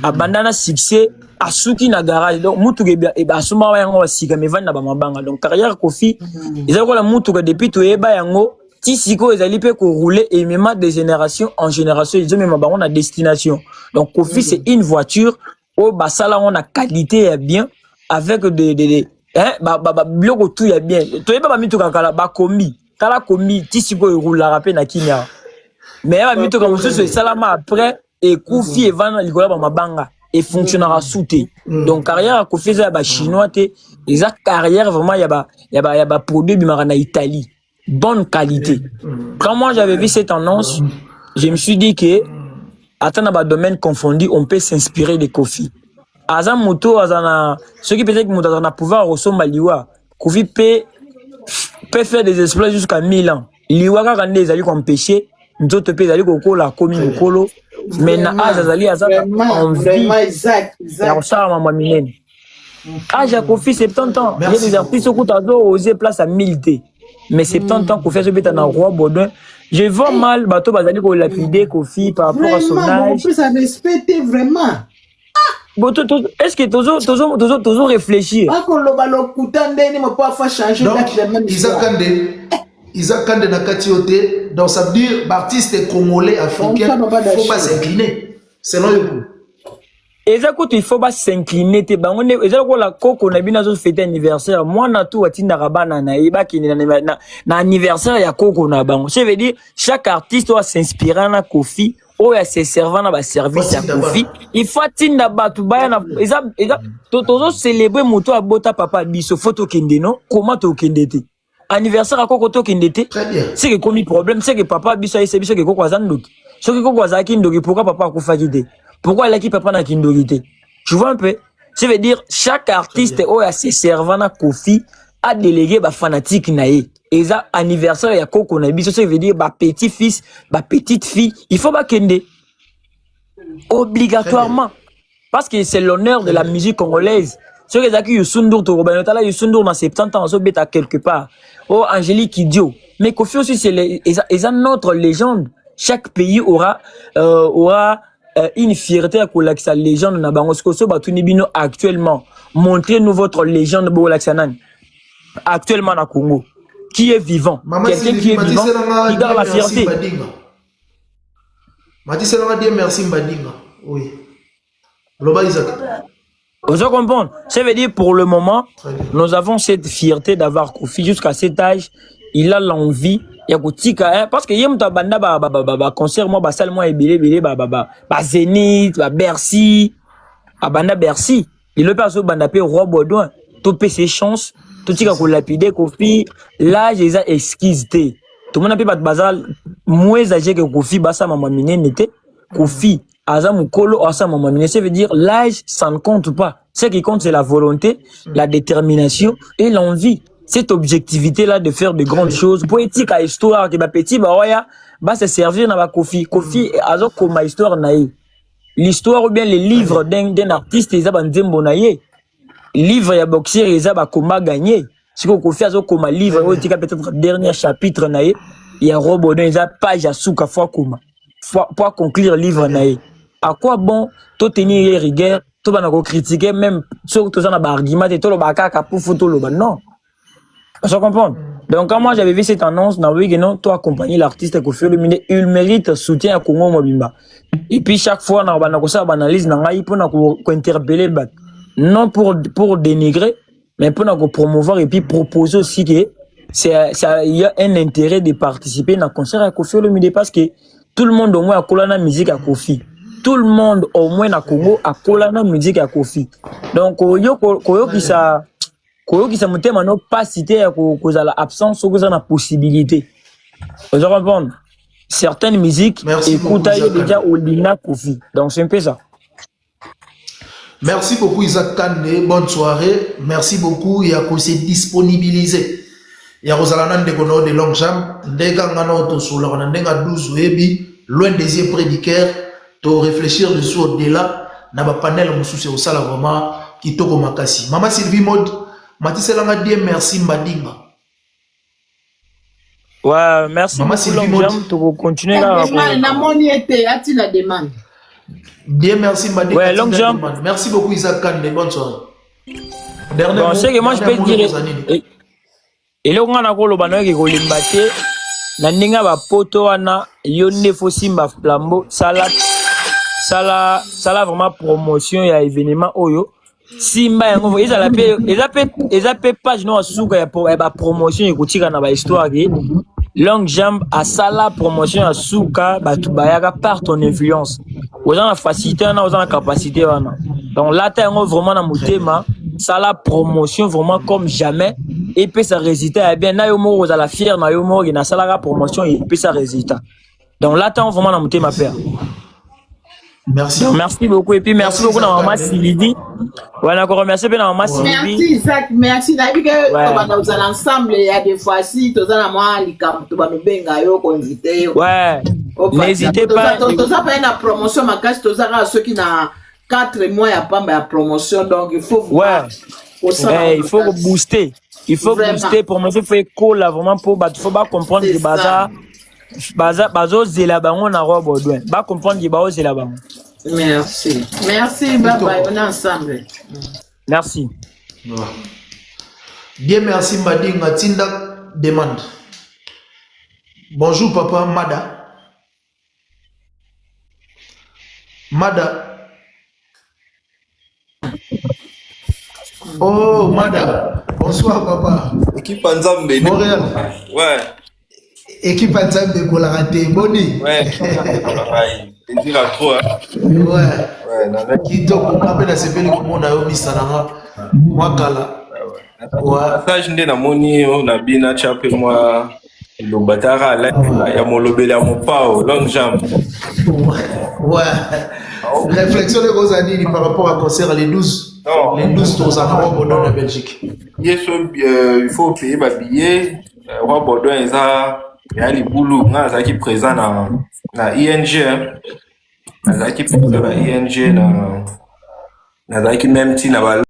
abandana succès, asuki na garage. Donc mutu ke ba suma yango sika me vanda ba mabanga. Donc carrière Koffi, ils ont la mutu ke depuis to eba yango, ti siko ezali pe ko rouler et même de génération en génération, ils ont même ba on a destination. Donc Koffi c'est une voiture au basala on a qualité et bien avec des biloko tout ya bien to yeba ba mituka kala ba kombi kala kombi tisiko roula rapé na kinya mais ba mituka mususu salama après et Koffi et vana likola ba mabanga et fonctionnera souté donc carrière Koffi za ba chinois té eza carrière vraiment ya ba produit bimara na Italie bonne qualité. Quand moi j'avais vu cette annonce, je me suis dit que attends ba domaine confondu on peut s'inspirer de Koffi. Azan moto azana ceux qui peut-être moto azana pouvoir ressemble liwa Koffi peut faire des exploits jusqu'à 1000 ans liwa ka kande ezali comme péché nzoto pe ezali kokola komi mokolo mais na âge azali azaka envie ya kosala mama minene âge ya Kofi 70 ans il y a des artistes okuta oser place à 1000 t mais 70 ans Kofi azobeta na Roi Baudouin je vois mal bato bazali kolapider Kofi par rapport à son âge plus à respecter vraiment est-ce que toujours réfléchir Isaac Kande na Katiote, donc ça veut dire l'artiste congolais africain, il ne faut pas s'incliner. Selon vous. Il faut pas s'incliner. La coco na bina zo fêter anniversaire. Moi na tout atinda rabana na iba ki na anniversaire ya coco na bango. Ça veut dire chaque artiste doit s'inspirer na Kofi. Oh ya se servant na ba service ya Kofi. Il faut atinda batu baya na tozo célébrer moto abota papa biso photo kende no. Comment to kende te? Anniversaire à Koko to kindete. C'est que comme problème, c'est que papa biso a essayé que Koko azandoki. Ce que Koko azaki ndoki, pourquoi papa a kufajide? Pourquoi il a qui papa na kindorite? Tu vois un peu? Ça veut dire chaque artiste ou à ses servants na Kofi a délégué ba fanatique nae. Et ça anniversaire ya Koko na biso, ça veut dire ba petit fils, ba petite fille, il faut ba kende. Obligatoirement. Parce que c'est l'honneur de la musique congolaise. Ceux qui ont Youssou to Robanotala Youssou dans 70 ans, ils sont quelque part. Oh, Angélique Idio. Mais Kofi aussi, c'est notre légende. Chaque pays aura une fierté pour sa légende. Actuellement, montrez-nous votre légende actuellement à Congo. Qui est vivant? Quelqu'un qui est vivant, qui garde la fierté. Merci Mbadinga. Oui. Loba Isaac. Vous comprenez? Ça veut dire pour le moment, nous avons cette fierté d'avoir Kofi jusqu'à cet âge. Il a l'envie. Il y a parce que il y a concert moi salle moi ebele Zénith, Bercy, banda Bercy. Il le passe au banda pe Roi Baudouin. Topé ses chances, tout tika ko lapider Kofi. L'âge est esquisse. Tout le monde a pas de bazal moins âgé que Kofi basa maman minene n'était Kofi. Ça veut dire l'âge, ça ne compte pas. Ce qui compte, c'est la volonté, la détermination et l'envie. Cette objectivité-là de faire de grandes choses, poétique à histoire, qui va petit, va se servir dans la Kofi. Kofi, comme histoire naïe. L'histoire ou bien les livres d'un artiste, ils ont des livre ya boxer, ils ont combat gagné. Si Kofi a comme livre, peut-être dernier chapitre naïe, il y a robot, ils ont page à souka fois comme. Pour conclure le livre naïe. À quoi bon to tenir rigueur, to ba na ko critiquer même sur tout ça na ba argument et to lo ba kaka pour photo lo ba non. Je comprends. Donc quand moi j'avais vu cette annonce na oui que non to accompagner l'artiste Kofi Olomide, il mérite soutien à Congo Mobimba. Et puis chaque fois na ba na ko ça ba analyse na ngai pour na ko interpeller ba non pour dénigrer mais pour na ko promouvoir et puis proposer aussi que il y a un intérêt de participer na concert à Kofi Olomide parce que tout le monde au moins a collé la musique à Kofi. Tout le monde au moins à Congo a collé la musique à Kofi. Donc koyo qui ça monte maintenant pas cité à cause de l'absence ou cause de la possibilité. Vous comprenez? Certaines musiques écoutent déjà au Lina Kofi. Donc c'est un peu ça. Merci beaucoup Isaac Kande, bonne soirée. Merci beaucoup il y a qu'on s'est disponibilisé. Il y a Rosalana Ndekono de Longjam, Ndega Ngano to Soula, Ndenga 12 Webi, loin des yeux prédicaires, to réfléchir dessus au-delà, na ba panel mususi au sala vraiment qui toko makasi. Maman Sylvie Mode, Matisse Langa dit merci Mbadinga. Ouais, merci Maman Sylvie Mode. Tu continuer là. Na moni était a-t-il la demande? Bien merci Mbadinga. Ouais, Longjam. Merci beaucoup Isaac Kande, bonne soirée. Dernier mot, c'est que moi je peux dire et là on a ko loba na ke ko limbate na ndinga ba poto wana yo ne fo simba flambeau sala vraiment promotion ya événement oyo simba yango ils a pe page no asuka ya ba promotion ekotika na ba histoire ke Long Jambe à sala promotion asuka ba tubayaka par ton influence aux gens la facilité na aux gens la capacité wana donc là t'as vraiment na motema sala promotion vraiment comme jamais et puis ça résultat bien na yo mo aux la fière na yo mo na sala promotion et puis ça résultat donc là t'as vraiment na motema père. Merci. Donc, merci beaucoup et puis merci beaucoup à maman Sylvie. Voilà, encore remercier bien à maman Sylvie. Merci Isaac, merci. D'ailleurs que nous allons ensemble il y a des fois si tu as moi les camps tu vas nous benga yo invité. Ouais. N'hésitez pas. Toza pas une promotion makasi toza ka ceux qui na 4 mois ya pamba ya promotion donc il faut voir. Ouais. Il faut booster. Il faut booster pour moi il faut école vraiment pour faut pas comprendre que bazo zela bango na roi Baudouin. Ba comprendre que bazo zela bango. Merci. Merci, bye bye, on est ensemble. Merci. Bien, merci, Madi Ngatinda demande. Bonjour, papa, Mada. Mada. Oh, Mada. Bonsoir, papa. Équipe Nzambe. Montréal. Ouais. Équipe Nzambe pour la rater. Boni. Ouais. Plaisir à toi. Ouais. Qui donc on appelle à ce pays comme on a eu Missanara. Moi, Kala. Ouais. Je na moni on a bien chapé moi le batara là ya molobela mon pao long jambe. Ouais. Réflexion de Rosanini par rapport à concert les 12. Non. Les 12 tours à Roi Baudouin en Belgique. Il faut payer ma billet. Roi Baudouin il y a les boulots là qui présent na ING. Là qui présent na ING na qui même ti na